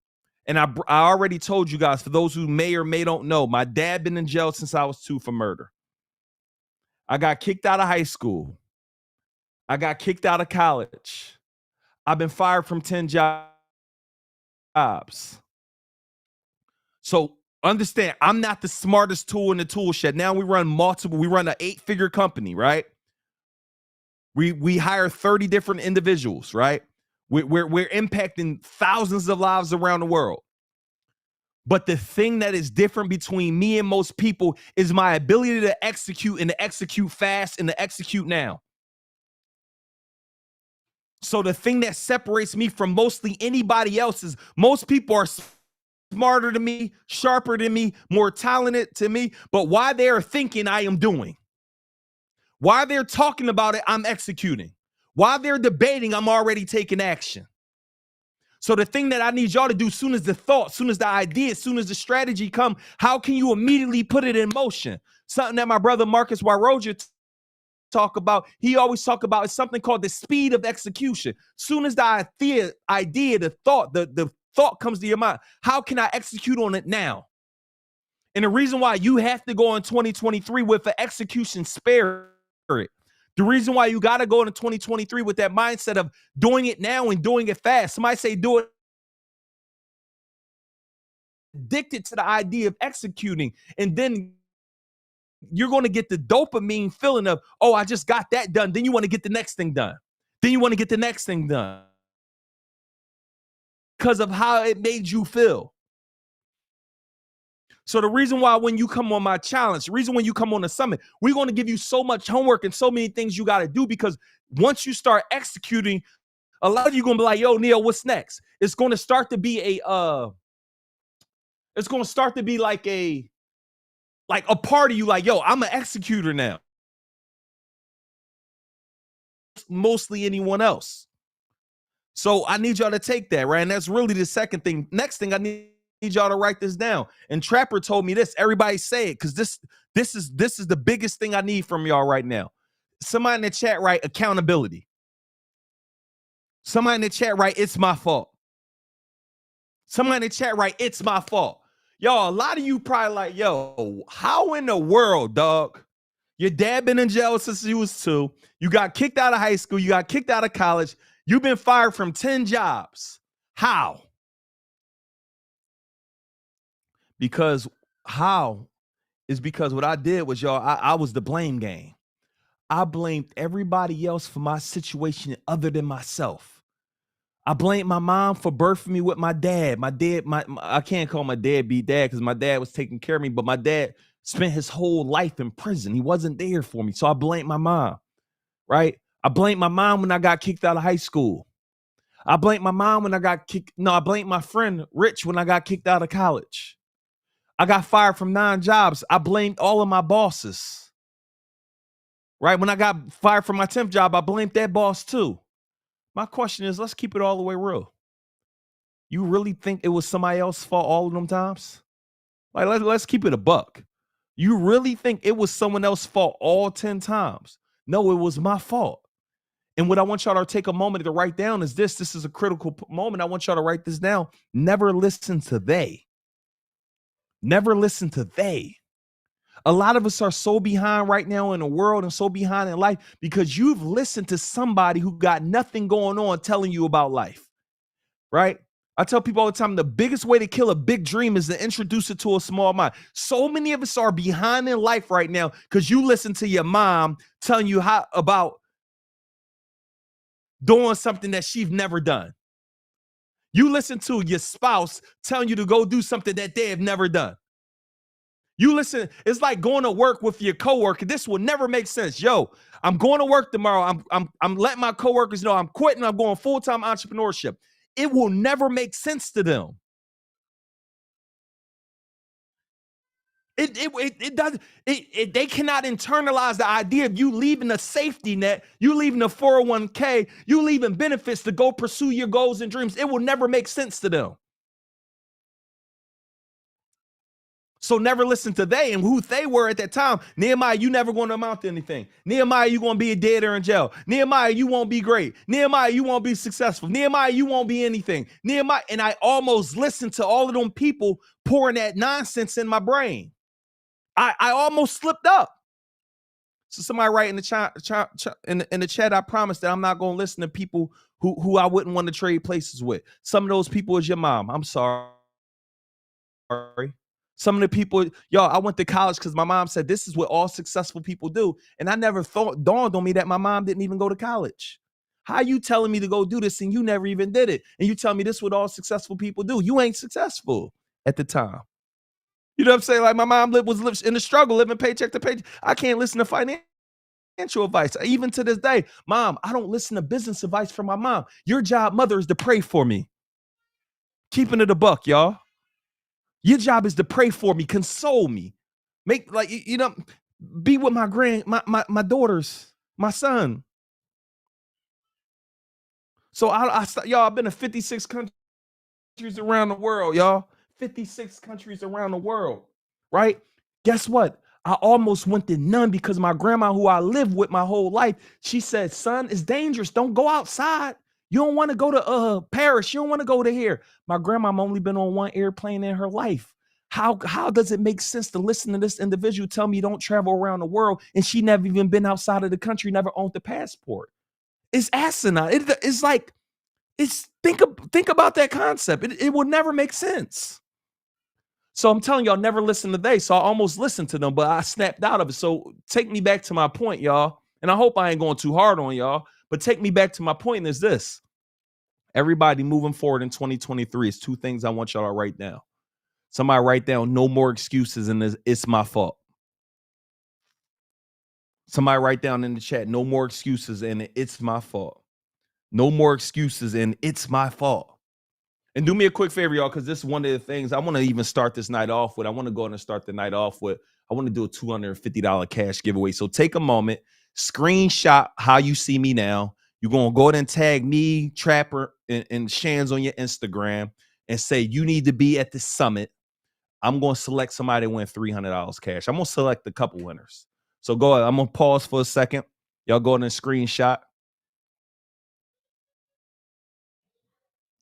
And I already told you guys, for those who may or may don't know, my dad been in jail since I was 2 for murder. I got kicked out of high school. I got kicked out of college. I've been fired from 10 jobs. So understand, I'm not the smartest tool in the tool shed. Now we run an 8-figure company, right? We hire 30 different individuals, right? We're impacting thousands of lives around the world. But the thing that is different between me and most people is my ability to execute, and to execute fast, and to execute now. So the thing that separates me from mostly anybody else is most people are smarter than me, sharper than me, more talented than me, but while they're thinking, I am doing. While they're talking about it, I'm executing. While they're debating, I'm already taking action. So the thing that I need y'all to do, soon as the thought, soon as the idea, soon as the strategy come, how can you immediately put it in motion? Something that my brother Marcus Waroja talk about, he always talk about, is something called the speed of execution. Soon as the idea, the thought comes to your mind, how can I execute on it now? And the reason why you have to go in 2023 with an execution spirit, the reason why you got to go into 2023 with that mindset of doing it now and doing it fast. Somebody say do it. Addicted to the idea of executing, and then you're going to get the dopamine feeling of, oh, I just got that done. Then you want to get the next thing done. Then you want to get the next thing done because of how it made you feel. So the reason why when you come on my challenge, the reason when you come on the summit, we're going to give you so much homework and so many things you got to do, because once you start executing, a lot of you going to be like, yo, Neil, what's next? It's going to start to be It's going to start to be like a part of you, like, yo, I'm an executor now. Mostly anyone else. So I need y'all to take that, right? And that's really the second thing. Next thing, I need y'all to write this down. And Trapper told me this. Everybody say it, because this is the biggest thing I need from y'all right now. Somebody in the chat write accountability. Somebody in the chat write, it's my fault. Somebody in the chat write, it's my fault. Y'all, a lot of you probably like, yo, how in the world, dog? Your dad been in jail since you was 2. You got kicked out of high school. You got kicked out of college. You've been fired from 10 jobs. How? Because what I did was, y'all, I was the blame game. I blamed everybody else for my situation other than myself. I blamed my mom for birthing me with my dad. I can't call my dad dad because my dad was taking care of me, but my dad spent his whole life in prison. He wasn't there for me. So I blamed my mom, right? I blamed my mom when I got kicked out of high school. I blamed my mom when I got kicked. No, I blamed my friend Rich when I got kicked out of college. I got fired from 9 jobs. I blamed all of my bosses, right? When I got fired from my 10th job, I blamed that boss too. My question is, let's keep it all the way real. You really think it was somebody else's fault all of them times? Like, let's keep it a buck. You really think it was someone else's fault all 10 times? No, it was my fault. And what I want y'all to take a moment to write down is this. This is a critical moment. I want y'all to write this down. Never listen to they. Never listen to they. A lot of us are so behind right now in the world and so behind in life because you've listened to somebody who got nothing going on telling you about life, right? I tell people all the time, the biggest way to kill a big dream is to introduce it to a small mind. So many of us are behind in life right now because you listen to your mom telling you how about doing something that she's never done. You listen to your spouse telling you to go do something that they have never done. You listen, it's like going to work with your coworker. This will never make sense. Yo, I'm going to work tomorrow. I'm letting my coworkers know I'm quitting. I'm going full-time entrepreneurship. It will never make sense to them. It does. They cannot internalize the idea of you leaving a safety net, you leaving a 401k, you leaving benefits to go pursue your goals and dreams. It will never make sense to them. So never listen to they and who they were at that time. Nehemiah, you never going to amount to anything. Nehemiah, you going to be dead or in jail. Nehemiah, you won't be great. Nehemiah, you won't be successful. Nehemiah, you won't be anything. Nehemiah, and I almost listened to all of them people pouring that nonsense in my brain. I almost slipped up. So somebody write in the chat, I promise that I'm not going to listen to people who I wouldn't want to trade places with. Some of those people is your mom. I'm sorry. Some of the people, y'all, I went to college because my mom said this is what all successful people do. And I never dawned on me that my mom didn't even go to college. How you telling me to go do this and you never even did it? And you tell me this is what all successful people do. You ain't successful at the time. You know what I'm saying? Like my mom was in the struggle, living paycheck to paycheck. I can't listen to financial advice. Even to this day, Mom, I don't listen to business advice from my mom. Your job, mother, is to pray for me. Keeping it a buck, y'all. Your job is to pray for me, console me, make be with my daughters, my son. So y'all, I've been to 56 countries around the world, y'all. 56 countries around the world, right? Guess what? I almost went to none because my grandma, who I lived with my whole life, she said, son, it's dangerous. Don't go outside. You don't want to go to Paris. You don't want to go to here. My grandma only been on one airplane in her life. How does it make sense to listen to this individual tell me don't travel around the world and she never even been outside of the country, never owned the passport? It's asinine. Think about that concept. It will never make sense. So I'm telling y'all, never listen to they. So I almost listened to them, but I snapped out of it. So take me back to my point, y'all. And I hope I ain't going too hard on y'all, but take me back to my point is this. Everybody moving forward in 2023 is 2 things I want y'all to write down. Somebody write down no more excuses and it's my fault. Somebody write down in the chat, no more excuses and it's my fault. No more excuses and it's my fault. And do me a quick favor, y'all, because this is one of the things I want to even start this night off with. I want to go in and start the night off with. I want to do a $250 cash giveaway. So take a moment, screenshot how you see me now. You're going to go ahead and tag me, Trapper, and Shands on your Instagram and say you need to be at the summit. I'm going to select somebody to win $300 cash. I'm going to select a couple winners. So go ahead. I'm going to pause for a second. Y'all go ahead and screenshot.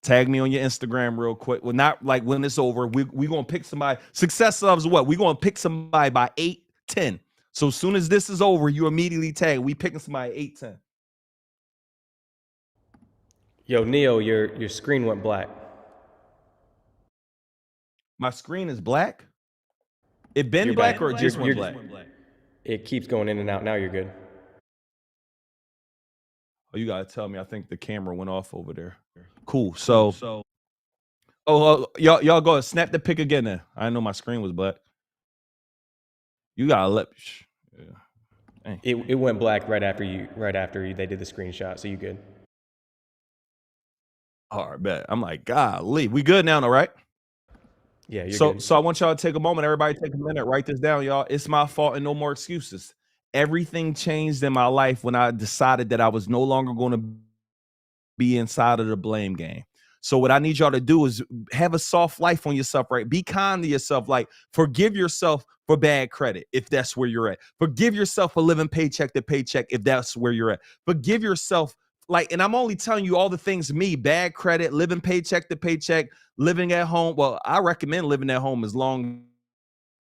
Tag me on your Instagram real quick. Well, not like when it's over. We're going to pick somebody. Success loves what? We're going to pick somebody by 8:10. So as soon as this is over, you immediately tag. We picking somebody 8:10. Yo, Neo, your screen went black. My screen is black? It been black or it just went black? It keeps going in and out. Now you're good. Oh, you got to tell me. I think the camera went off over there. Cool. So y'all go ahead. Snap the pic again then. I didn't know my screen was black. You got to let... Yeah. It went black right after they did the screenshot, so you good. All right, bet. I'm like, golly. We good now, all right? Yeah, you're good. So I want y'all to take a moment. Everybody take a minute. Write this down, y'all. It's my fault and no more excuses. Everything changed in my life when I decided that I was no longer going to be inside of the blame game. So what I need y'all to do is have a soft life on yourself, right? Be kind to yourself. Like, forgive yourself for bad credit if that's where you're at. Forgive yourself for living paycheck to paycheck if that's where you're at. Forgive yourself. Like, and I'm only telling you all the things me, bad credit, living paycheck to paycheck, living at home. Well, I recommend living at home as long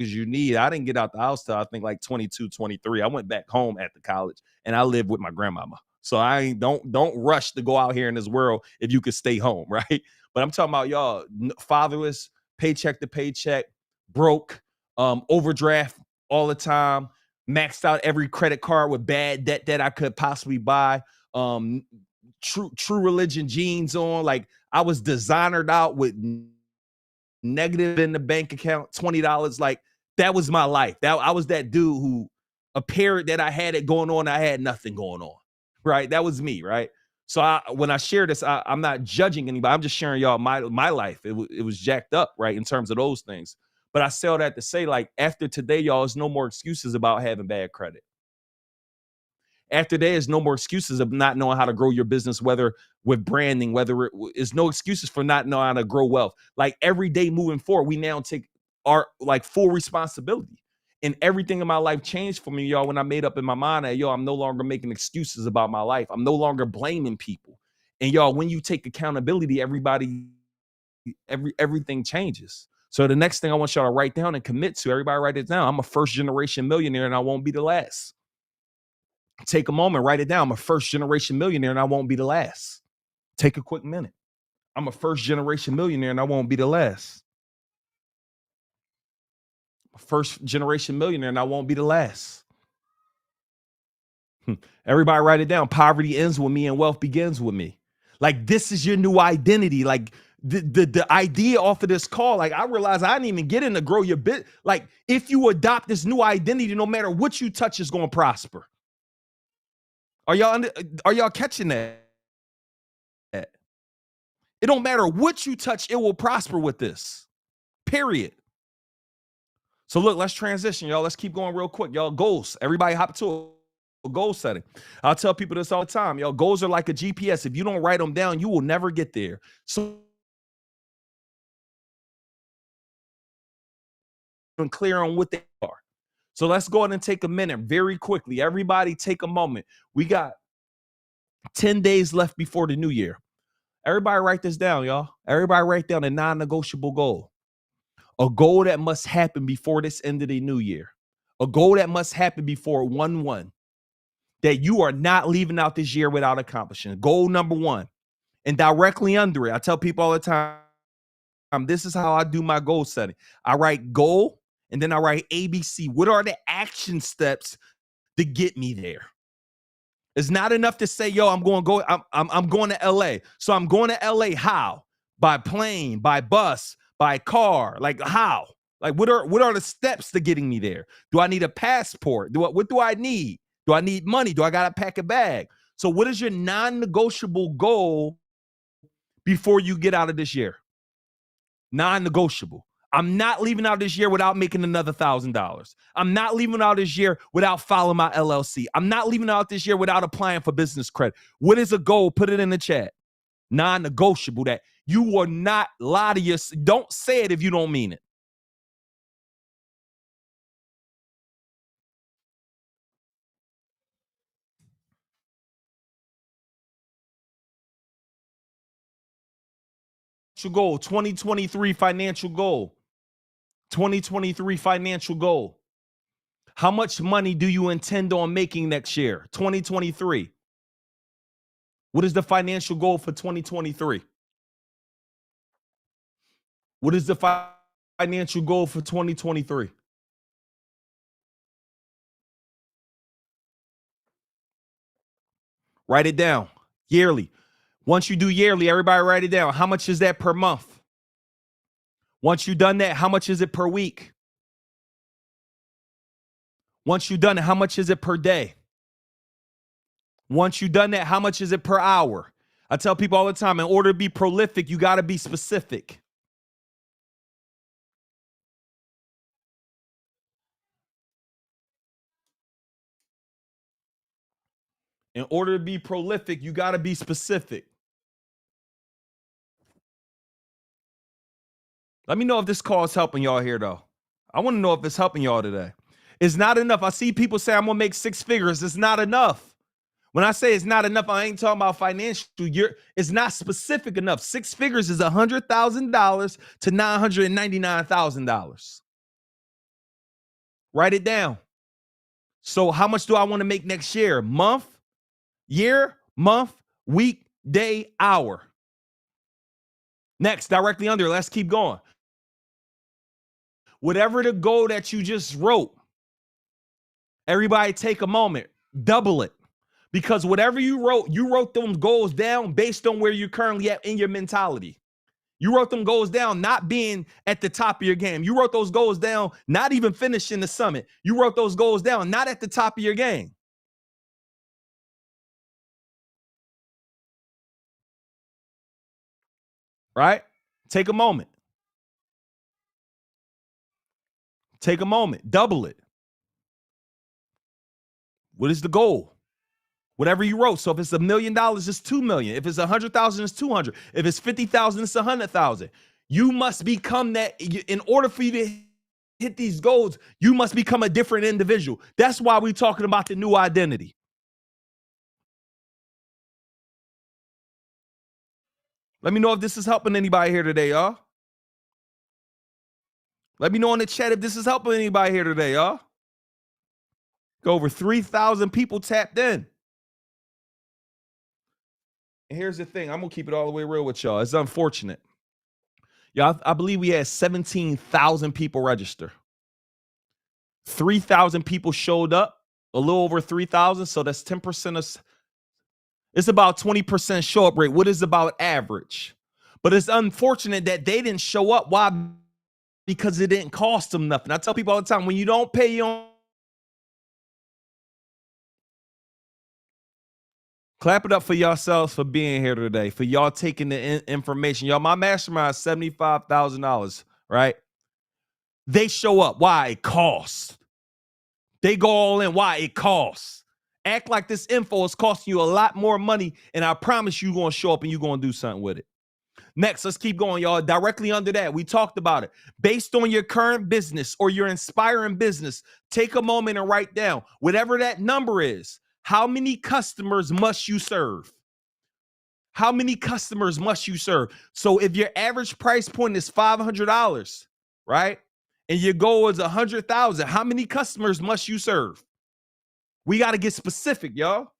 as you need. I didn't get out the house till I think like 22, 23. I went back home after college and I lived with my grandmama. So I don't rush to go out here in this world if you could stay home, right? But I'm talking about y'all fatherless, paycheck to paycheck, broke, overdraft all the time, maxed out every credit card with bad debt that I could possibly buy. True religion jeans on, like I was designered out with negative in the bank account, $20. Like that was my life. I was that dude who appeared that I had it going on, I had nothing going on, right? That was me, right? So when I share this, I'm not judging anybody. I'm just sharing y'all my life. It was jacked up, right, in terms of those things. But I say all that to say, like, after today, y'all, there's no more excuses about having bad credit. After there is no more excuses of not knowing how to grow your business, whether with branding, whether it's no excuses for not knowing how to grow wealth. Like every day moving forward, we now take our like full responsibility. And everything in my life changed for me, y'all, when I made up in my mind that, I'm no longer making excuses about my life. I'm no longer blaming people. And y'all, when you take accountability, everything changes. So the next thing I want y'all to write down and commit to, everybody write it down. I'm a first generation millionaire and I won't be the last. Take a moment, write it down. I'm a first generation millionaire and I won't be the last. Take a quick minute. I'm a first generation millionaire and I won't be the last. First generation millionaire and I won't be the last. Everybody write it down. Poverty ends with me and wealth begins with me. Like this is your new identity. Like the idea off of this call, like I realized I didn't even get in to grow your bit. Like if you adopt this new identity, no matter what you touch is going to prosper. Are y'all catching that? It don't matter what you touch, it will prosper with this. Period. So look, let's transition, y'all. Let's keep going real quick. Y'all, goals. Everybody hop to a goal setting. I'll tell people this all the time. Y'all, goals are like a GPS. If you don't write them down, you will never get there. So clear on what they are. So let's go ahead and take a minute very quickly. Everybody take a moment. We got 10 days left before the new year. Everybody write this down, y'all. Everybody write down a non-negotiable goal. A goal that must happen before this end of the new year. A goal that must happen before 1/1. That you are not leaving out this year without accomplishing. Goal number 1. And directly under it, I tell people all the time, this is how I do my goal setting. I write goal and then I write ABC. What are the action steps to get me there? It's not enough to say, I'm going to LA. So I'm going to LA how? By plane, by bus, by car. Like how? Like what are the steps to getting me there? Do I need a passport? What do I need? Do I need money? Do I got to pack a bag? So what is your non-negotiable goal before you get out of this year? Non-negotiable. I'm not leaving out this year without making another $1,000. I'm not leaving out this year without filing my LLC. I'm not leaving out this year without applying for business credit. What is a goal? Put it in the chat. Non-negotiable that you will not lie to yourself. Don't say it if you don't mean it. Goal, 2023 financial goal. 2023 financial goal. How much money do you intend on making next year? 2023. What is the financial goal for 2023? What is the financial goal for 2023? Write it down. Yearly. Once you do yearly, everybody write it down. How much is that per month? Once you've done that, how much is it per week? Once you've done it, how much is it per day? Once you've done that, how much is it per hour? I tell people all the time, in order to be prolific, you got to be specific. In order to be prolific, you got to be specific. Let me know if this call is helping y'all here, though. I want to know if it's helping y'all today. It's not enough. I see people say, I'm going to make 6 figures. It's not enough. When I say it's not enough, I ain't talking about financial. It's not specific enough. 6 figures is $100,000 to $999,000. Write it down. So how much do I want to make next year? Month, year, month, week, day, hour. Next, directly under, let's keep going. Whatever the goal that you just wrote, everybody take a moment, double it. Because whatever you wrote them goals down based on where you're currently at in your mentality. You wrote them goals down not being at the top of your game. You wrote those goals down not even finishing the summit. You wrote those goals down not at the top of your game. Right? Take a moment. Take a moment. Double it. What is the goal? Whatever you wrote. So if it's $1 million, it's 2 million. If it's 100,000, it's 200. If it's 50,000, it's 100,000. You must become that. In order for you to hit these goals, you must become a different individual. That's why we're talking about the new identity. Let me know if this is helping anybody here today, y'all. Let me know in the chat if this is helping anybody here today, y'all. Go over 3,000 people tapped in. And here's the thing. I'm going to keep it all the way real with y'all. It's unfortunate. Y'all, I believe we had 17,000 people register. 3,000 people showed up. A little over 3,000. So that's 10% of... It's about 20% show up rate. What is about average? But it's unfortunate that they didn't show up. Why? Because it didn't cost them nothing. I tell people all the time, when you don't pay your own... Clap it up for yourselves for being here today, for y'all taking the information. Y'all, my mastermind is $75,000, right? They show up. Why? It costs. They go all in. Why? It costs. Act like this info is costing you a lot more money, and I promise you're going to show up and you're going to do something with it. Next, let's keep going, y'all. Directly under that, we talked about it. Based on your current business or your inspiring business, take a moment and write down whatever that number is. How many customers must you serve? How many customers must you serve? So if your average price point is $500, right? And your goal is 100,000, how many customers must you serve? We got to get specific, y'all.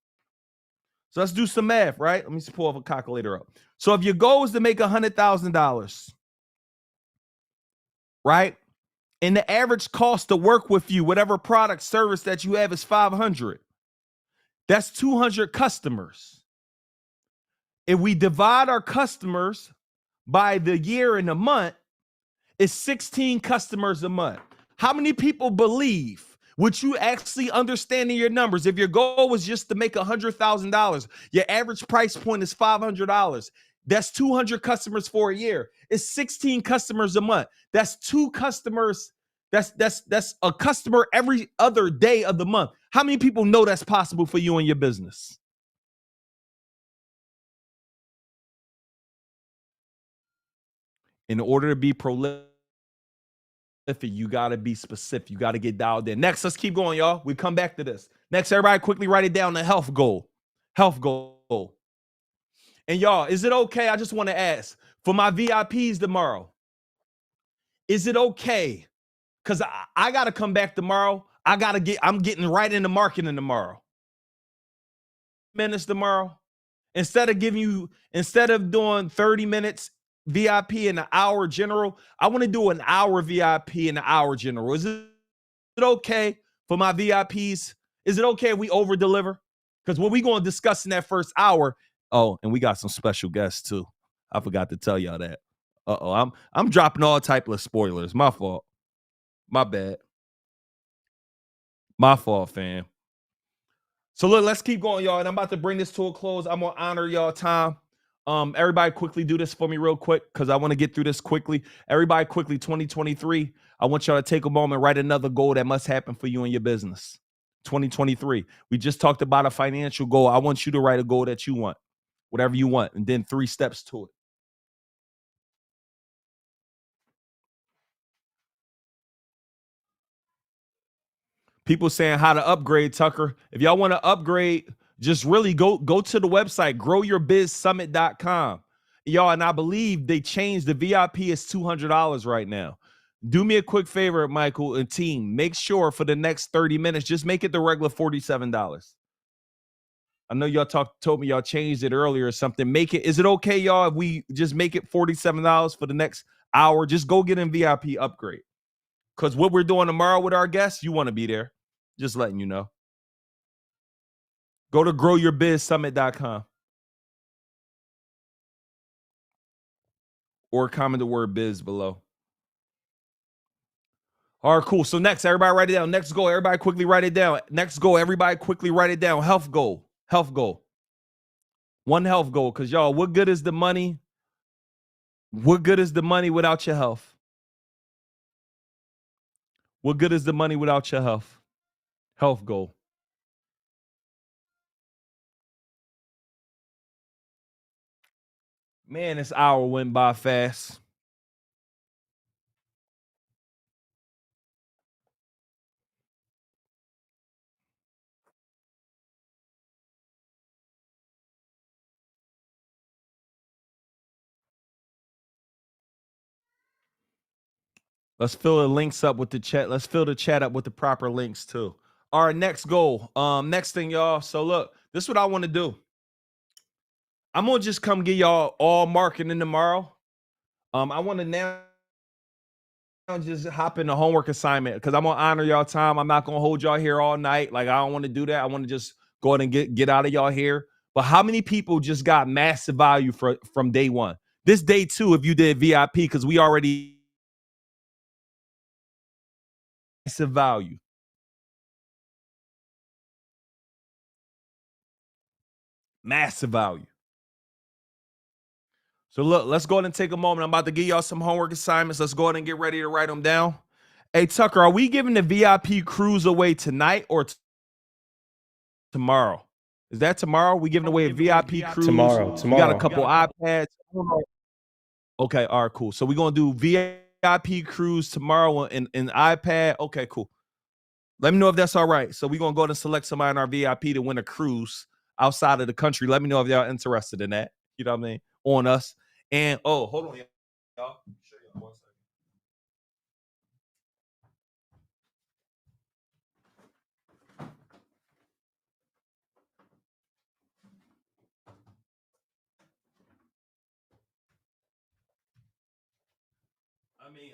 So let's do some math, right? Let me just pull up a calculator up. So if your goal is to make $100,000, right? And the average cost to work with you, whatever product service that you have, is $500. That's 200 customers. If we divide our customers by the year and the month, it's 16 customers a month. How many people believe, would you actually understanding your numbers? If your goal was just to make $100,000, your average price point is $500. That's 200 customers for a year. It's 16 customers a month. That's 2 customers. That's a customer every other day of the month. How many people know that's possible for you and your business? In order to be prolific, you got to be specific. You got to get dialed in. Next, let's keep going, y'all. We come back to this. Next, everybody quickly write it down, the health goal. Health goal. And y'all, is it okay? I just want to ask for my VIPs tomorrow. Is it okay? Because I got to come back tomorrow. I'm getting right into marketing tomorrow. Minutes tomorrow. Instead of doing 30 minutes VIP and an hour general, I want to do an hour VIP and an hour general. Is it okay for my VIPs? Is it okay if we over deliver? Because what we going to discuss in that first hour. Oh, and we got some special guests too. I forgot to tell y'all that. I'm dropping all type of spoilers. My fault. My bad. My fault, fam. So look, let's keep going, y'all. And I'm about to bring this to a close. I'm gonna honor y'all time. Everybody quickly do this for me real quick because I want to get through this quickly. Everybody quickly, 2023. I want y'all to take a moment, write another goal that must happen for you and your business. 2023. We just talked about a financial goal. I want you to write a goal that you want, whatever you want, and then 3 steps to it. People saying how to upgrade, Tucker. If y'all want to upgrade, just really go to the website, growyourbizsummit.com. Y'all, and I believe they changed the VIP is $200 right now. Do me a quick favor, Michael and team. Make sure for the next 30 minutes, just make it the regular $47. I know y'all told me y'all changed it earlier or something. Is it okay, y'all, if we just make it $47 for the next hour? Just go get in VIP upgrade. Because what we're doing tomorrow with our guests, you want to be there. Just letting you know. Go to growyourbizsummit.com or comment the word biz below. All right, cool. So next, everybody write it down. Next goal, everybody quickly write it down. Next goal, everybody quickly write it down. Health goal. Health goal. One health goal. Because y'all, what good is the money? What good is the money without your health? What good is the money without your health? Health goal. Man, this hour went by fast. Let's fill the links up with the chat. Let's fill the chat up with the proper links too. All right, next goal. Next thing, y'all. So look, this is what I want to do. I'm gonna just come get y'all all marketing tomorrow. I want to now just hop in the homework assignment because I'm gonna honor y'all time. I'm not gonna hold y'all here all night. Like I don't want to do that. I want to just go ahead and get out of y'all here. But how many people just got massive value from day one? This day 2, if you did VIP, because we already massive value. Massive value. So look, let's go ahead and take a moment. I'm about to give y'all some homework assignments. Let's go ahead and get ready to write them down. Hey, Tucker, are we giving the VIP cruise away tonight or tomorrow? Is that tomorrow? We giving away a VIP cruise? Tomorrow. We got a couple iPads. Okay, all right, cool. So we're going to do VIP cruise tomorrow and iPad. Okay, cool. Let me know if that's all right. So we're going to go ahead and select somebody in our VIP to win a cruise outside of the country. Let me know if y'all interested in that. You know what I mean? On us. And, oh, hold on, y'all. Show y'all 1 second. I mean,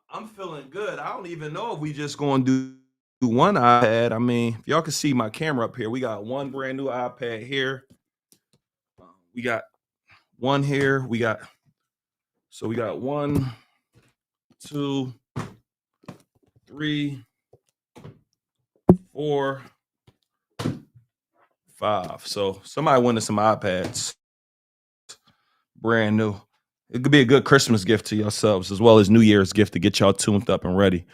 I'm feeling good. I don't even know if we just going to do one iPad. I mean, if y'all can see my camera up here, we got one brand new iPad here. We got one here. We got 1, 2, 3, 4, 5. So somebody wanted some iPads. Brand new. It could be a good Christmas gift to yourselves as well as New Year's gift to get y'all tuned up and ready.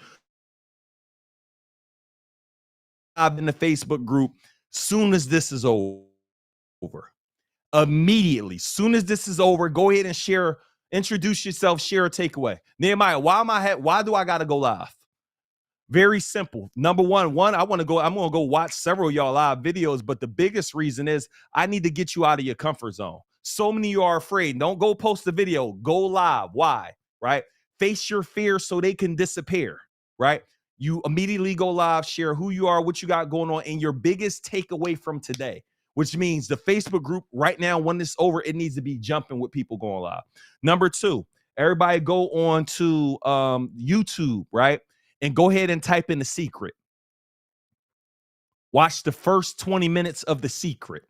I'm in the Facebook group soon as this is over. Immediately, soon as this is over, go ahead and share, introduce yourself, share a takeaway. Nehemiah, why do I gotta go live? Very simple. Number one, I'm gonna go watch several of y'all live videos, but the biggest reason is I need to get you out of your comfort zone. So many of you are afraid. Don't go post the video, go live. Why? Right? Face your fears so they can disappear. Right? You immediately go live, share who you are, what you got going on, and your biggest takeaway from today, which means the Facebook group right now, when it's over, it needs to be jumping with people going live. Number two, everybody go on to YouTube, right? And go ahead and type in The Secret. Watch the first 20 minutes of The Secret.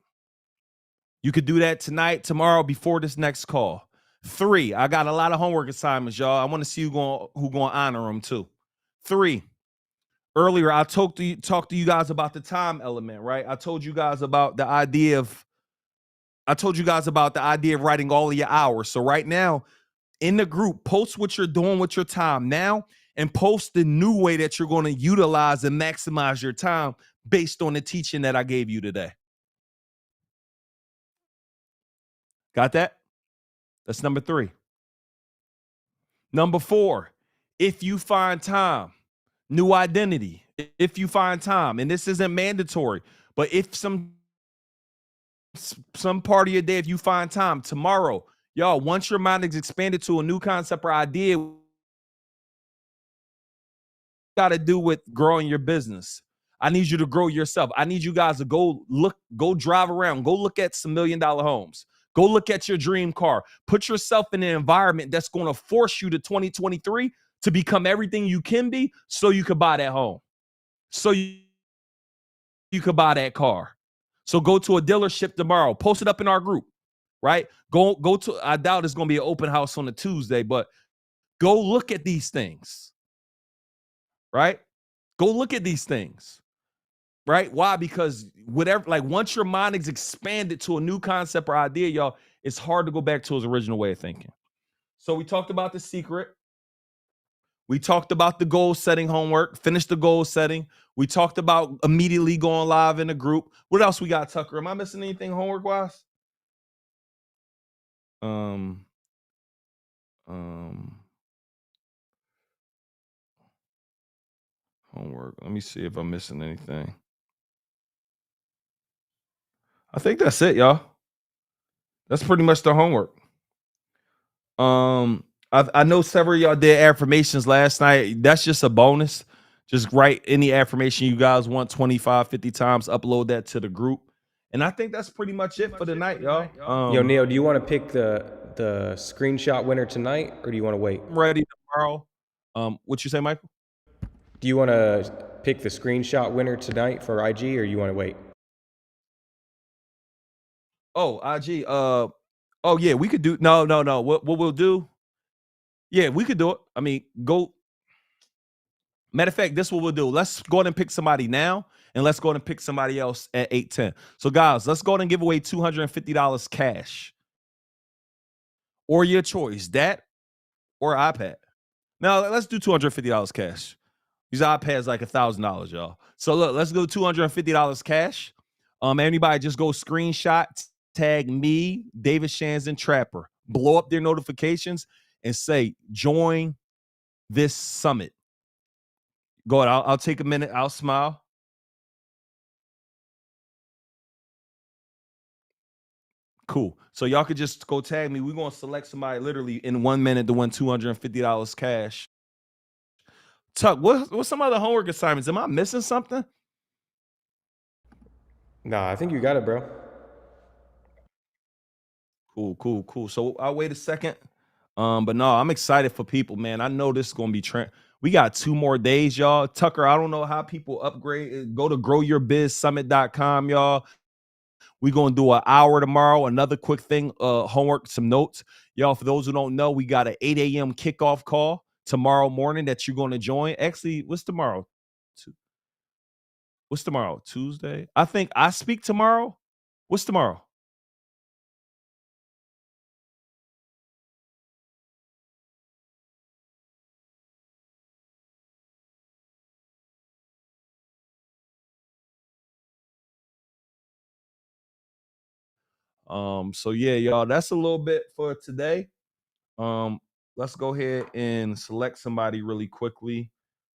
You could do that tonight, tomorrow, before this next call. 3, I got a lot of homework assignments, y'all. I want to see who going to honor them too. 3, earlier I talked to you guys about the time element, right? I told you guys about the idea of writing all of your hours. So right now in the group, post what you're doing with your time now and post the new way that you're going to utilize and maximize your time based on the teaching that I gave you today. Got that? That's number 3. Number 4, if you find time, new identity. If you find time, and this isn't mandatory, but if some part of your day, if you find time tomorrow, y'all, once your mind is expanded to a new concept or idea, got to do with growing your business. I need you to grow yourself. I need you guys to go drive around, go look at some $1 million homes, go look at your dream car, put yourself in an environment that's going to force you to 2023 to become everything you can be so you could buy that home, so you could buy that car. So go to a dealership tomorrow, post it up in our group, right? Go to, I doubt it's going to be an open house on a Tuesday, but go look at these things, right? Go look at these things. Right? Why? Because whatever, like once your mind is expanded to a new concept or idea, y'all, it's hard to go back to his original way of thinking. So we talked about The Secret. We talked about the goal setting homework, finish the goal setting. We talked about immediately going live in a group. What else we got, Tucker? Am I missing anything homework wise? Homework. Let me see if I'm missing anything. I think that's it, y'all. That's pretty much the homework. I know several of y'all did affirmations last night. That's just a bonus. Just write any affirmation you guys want 25, 50 times, upload that to the group. And I think that's pretty much it for the night, y'all. Yo, Neo, do you want to pick the screenshot winner tonight, or do you want to wait? I'm ready tomorrow. What you say, Michael? Do you want to pick the screenshot winner tonight for IG, or you want to wait? Oh, IG. Oh yeah, we could do. No. What we'll do? Yeah, we could do it. I mean, go. Matter of fact, this is what we'll do. Let's go ahead and pick somebody now, and let's go ahead and pick somebody else at 8:10. So, guys, let's go ahead and give away $250 cash, or your choice, that or iPad. Now, let's do $250 cash. These iPads like $1,000, y'all. So look, let's go $250 cash. Anybody just go screenshot, tag me, David Shanson Trapper, blow up their notifications, and say join this summit. Go ahead. I'll take a minute. I'll smile. Cool. So y'all could just go tag me. We're gonna select somebody literally in 1 minute to win $250 cash. Tuck, what's some other homework assignments? Am I missing something? Nah, I think you got it, bro. Cool. So I'll wait a second. But no, I'm excited for people, man. I know this is gonna be we got 2 more days, y'all. Tucker, I don't know how people upgrade. Go to growyourbizsummit.com, y'all. We're gonna do an hour tomorrow. Another quick thing, homework, some notes. Y'all, for those who don't know, we got an 8 a.m. kickoff call tomorrow morning that you're gonna join. Actually, what's tomorrow? What's tomorrow? Tuesday? I think I speak tomorrow. What's tomorrow? So yeah, y'all, that's a little bit for today. Let's go ahead and select somebody really quickly.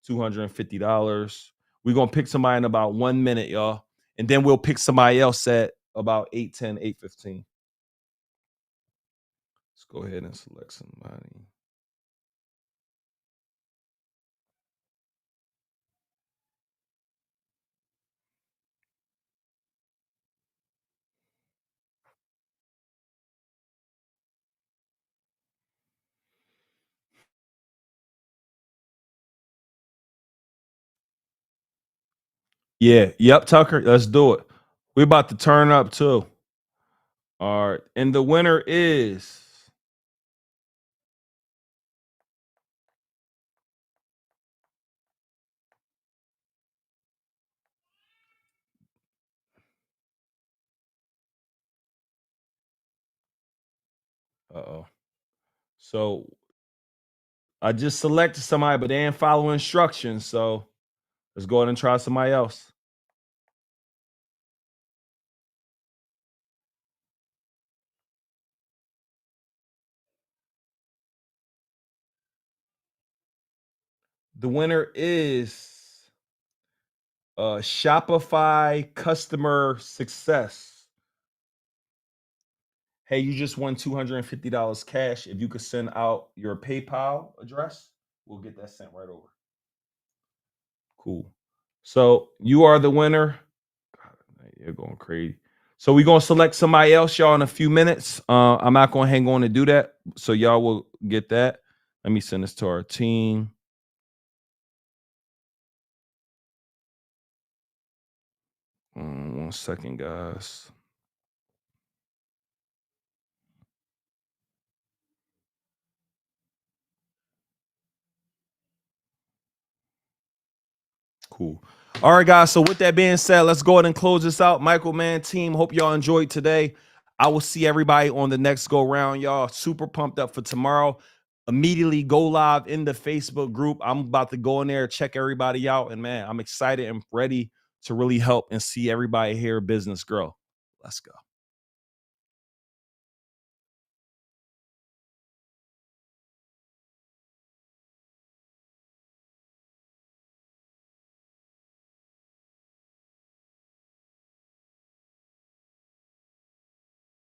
$250. We're gonna pick somebody in about 1 minute, y'all, and then we'll pick somebody else at about 8:10, 8:15. Let's go ahead and select somebody. Yeah, yep, Tucker. Let's do it. We're about to turn up too. All right. And the winner is uh-oh. So I just selected somebody, but they didn't follow instructions. So let's go ahead and try somebody else. The winner is Shopify Customer Success. Hey, you just won $250 cash. If you could send out your PayPal address, we'll get that sent right over. Cool. So you are the winner. God, you're going crazy. So we're gonna select somebody else, y'all, in a few minutes. I'm not gonna hang on to do that. So y'all will get that. Let me send this to our team. 1 second, guys. Cool. All right, guys. So with that being said, let's go ahead and close this out. Michael, man, team, hope y'all enjoyed today. I will see everybody on the next go round, y'all. Super pumped up for tomorrow. Immediately go live in the Facebook group. I'm about to go in there, check everybody out. And man, I'm excited and ready to really help and see everybody here business grow. Let's go.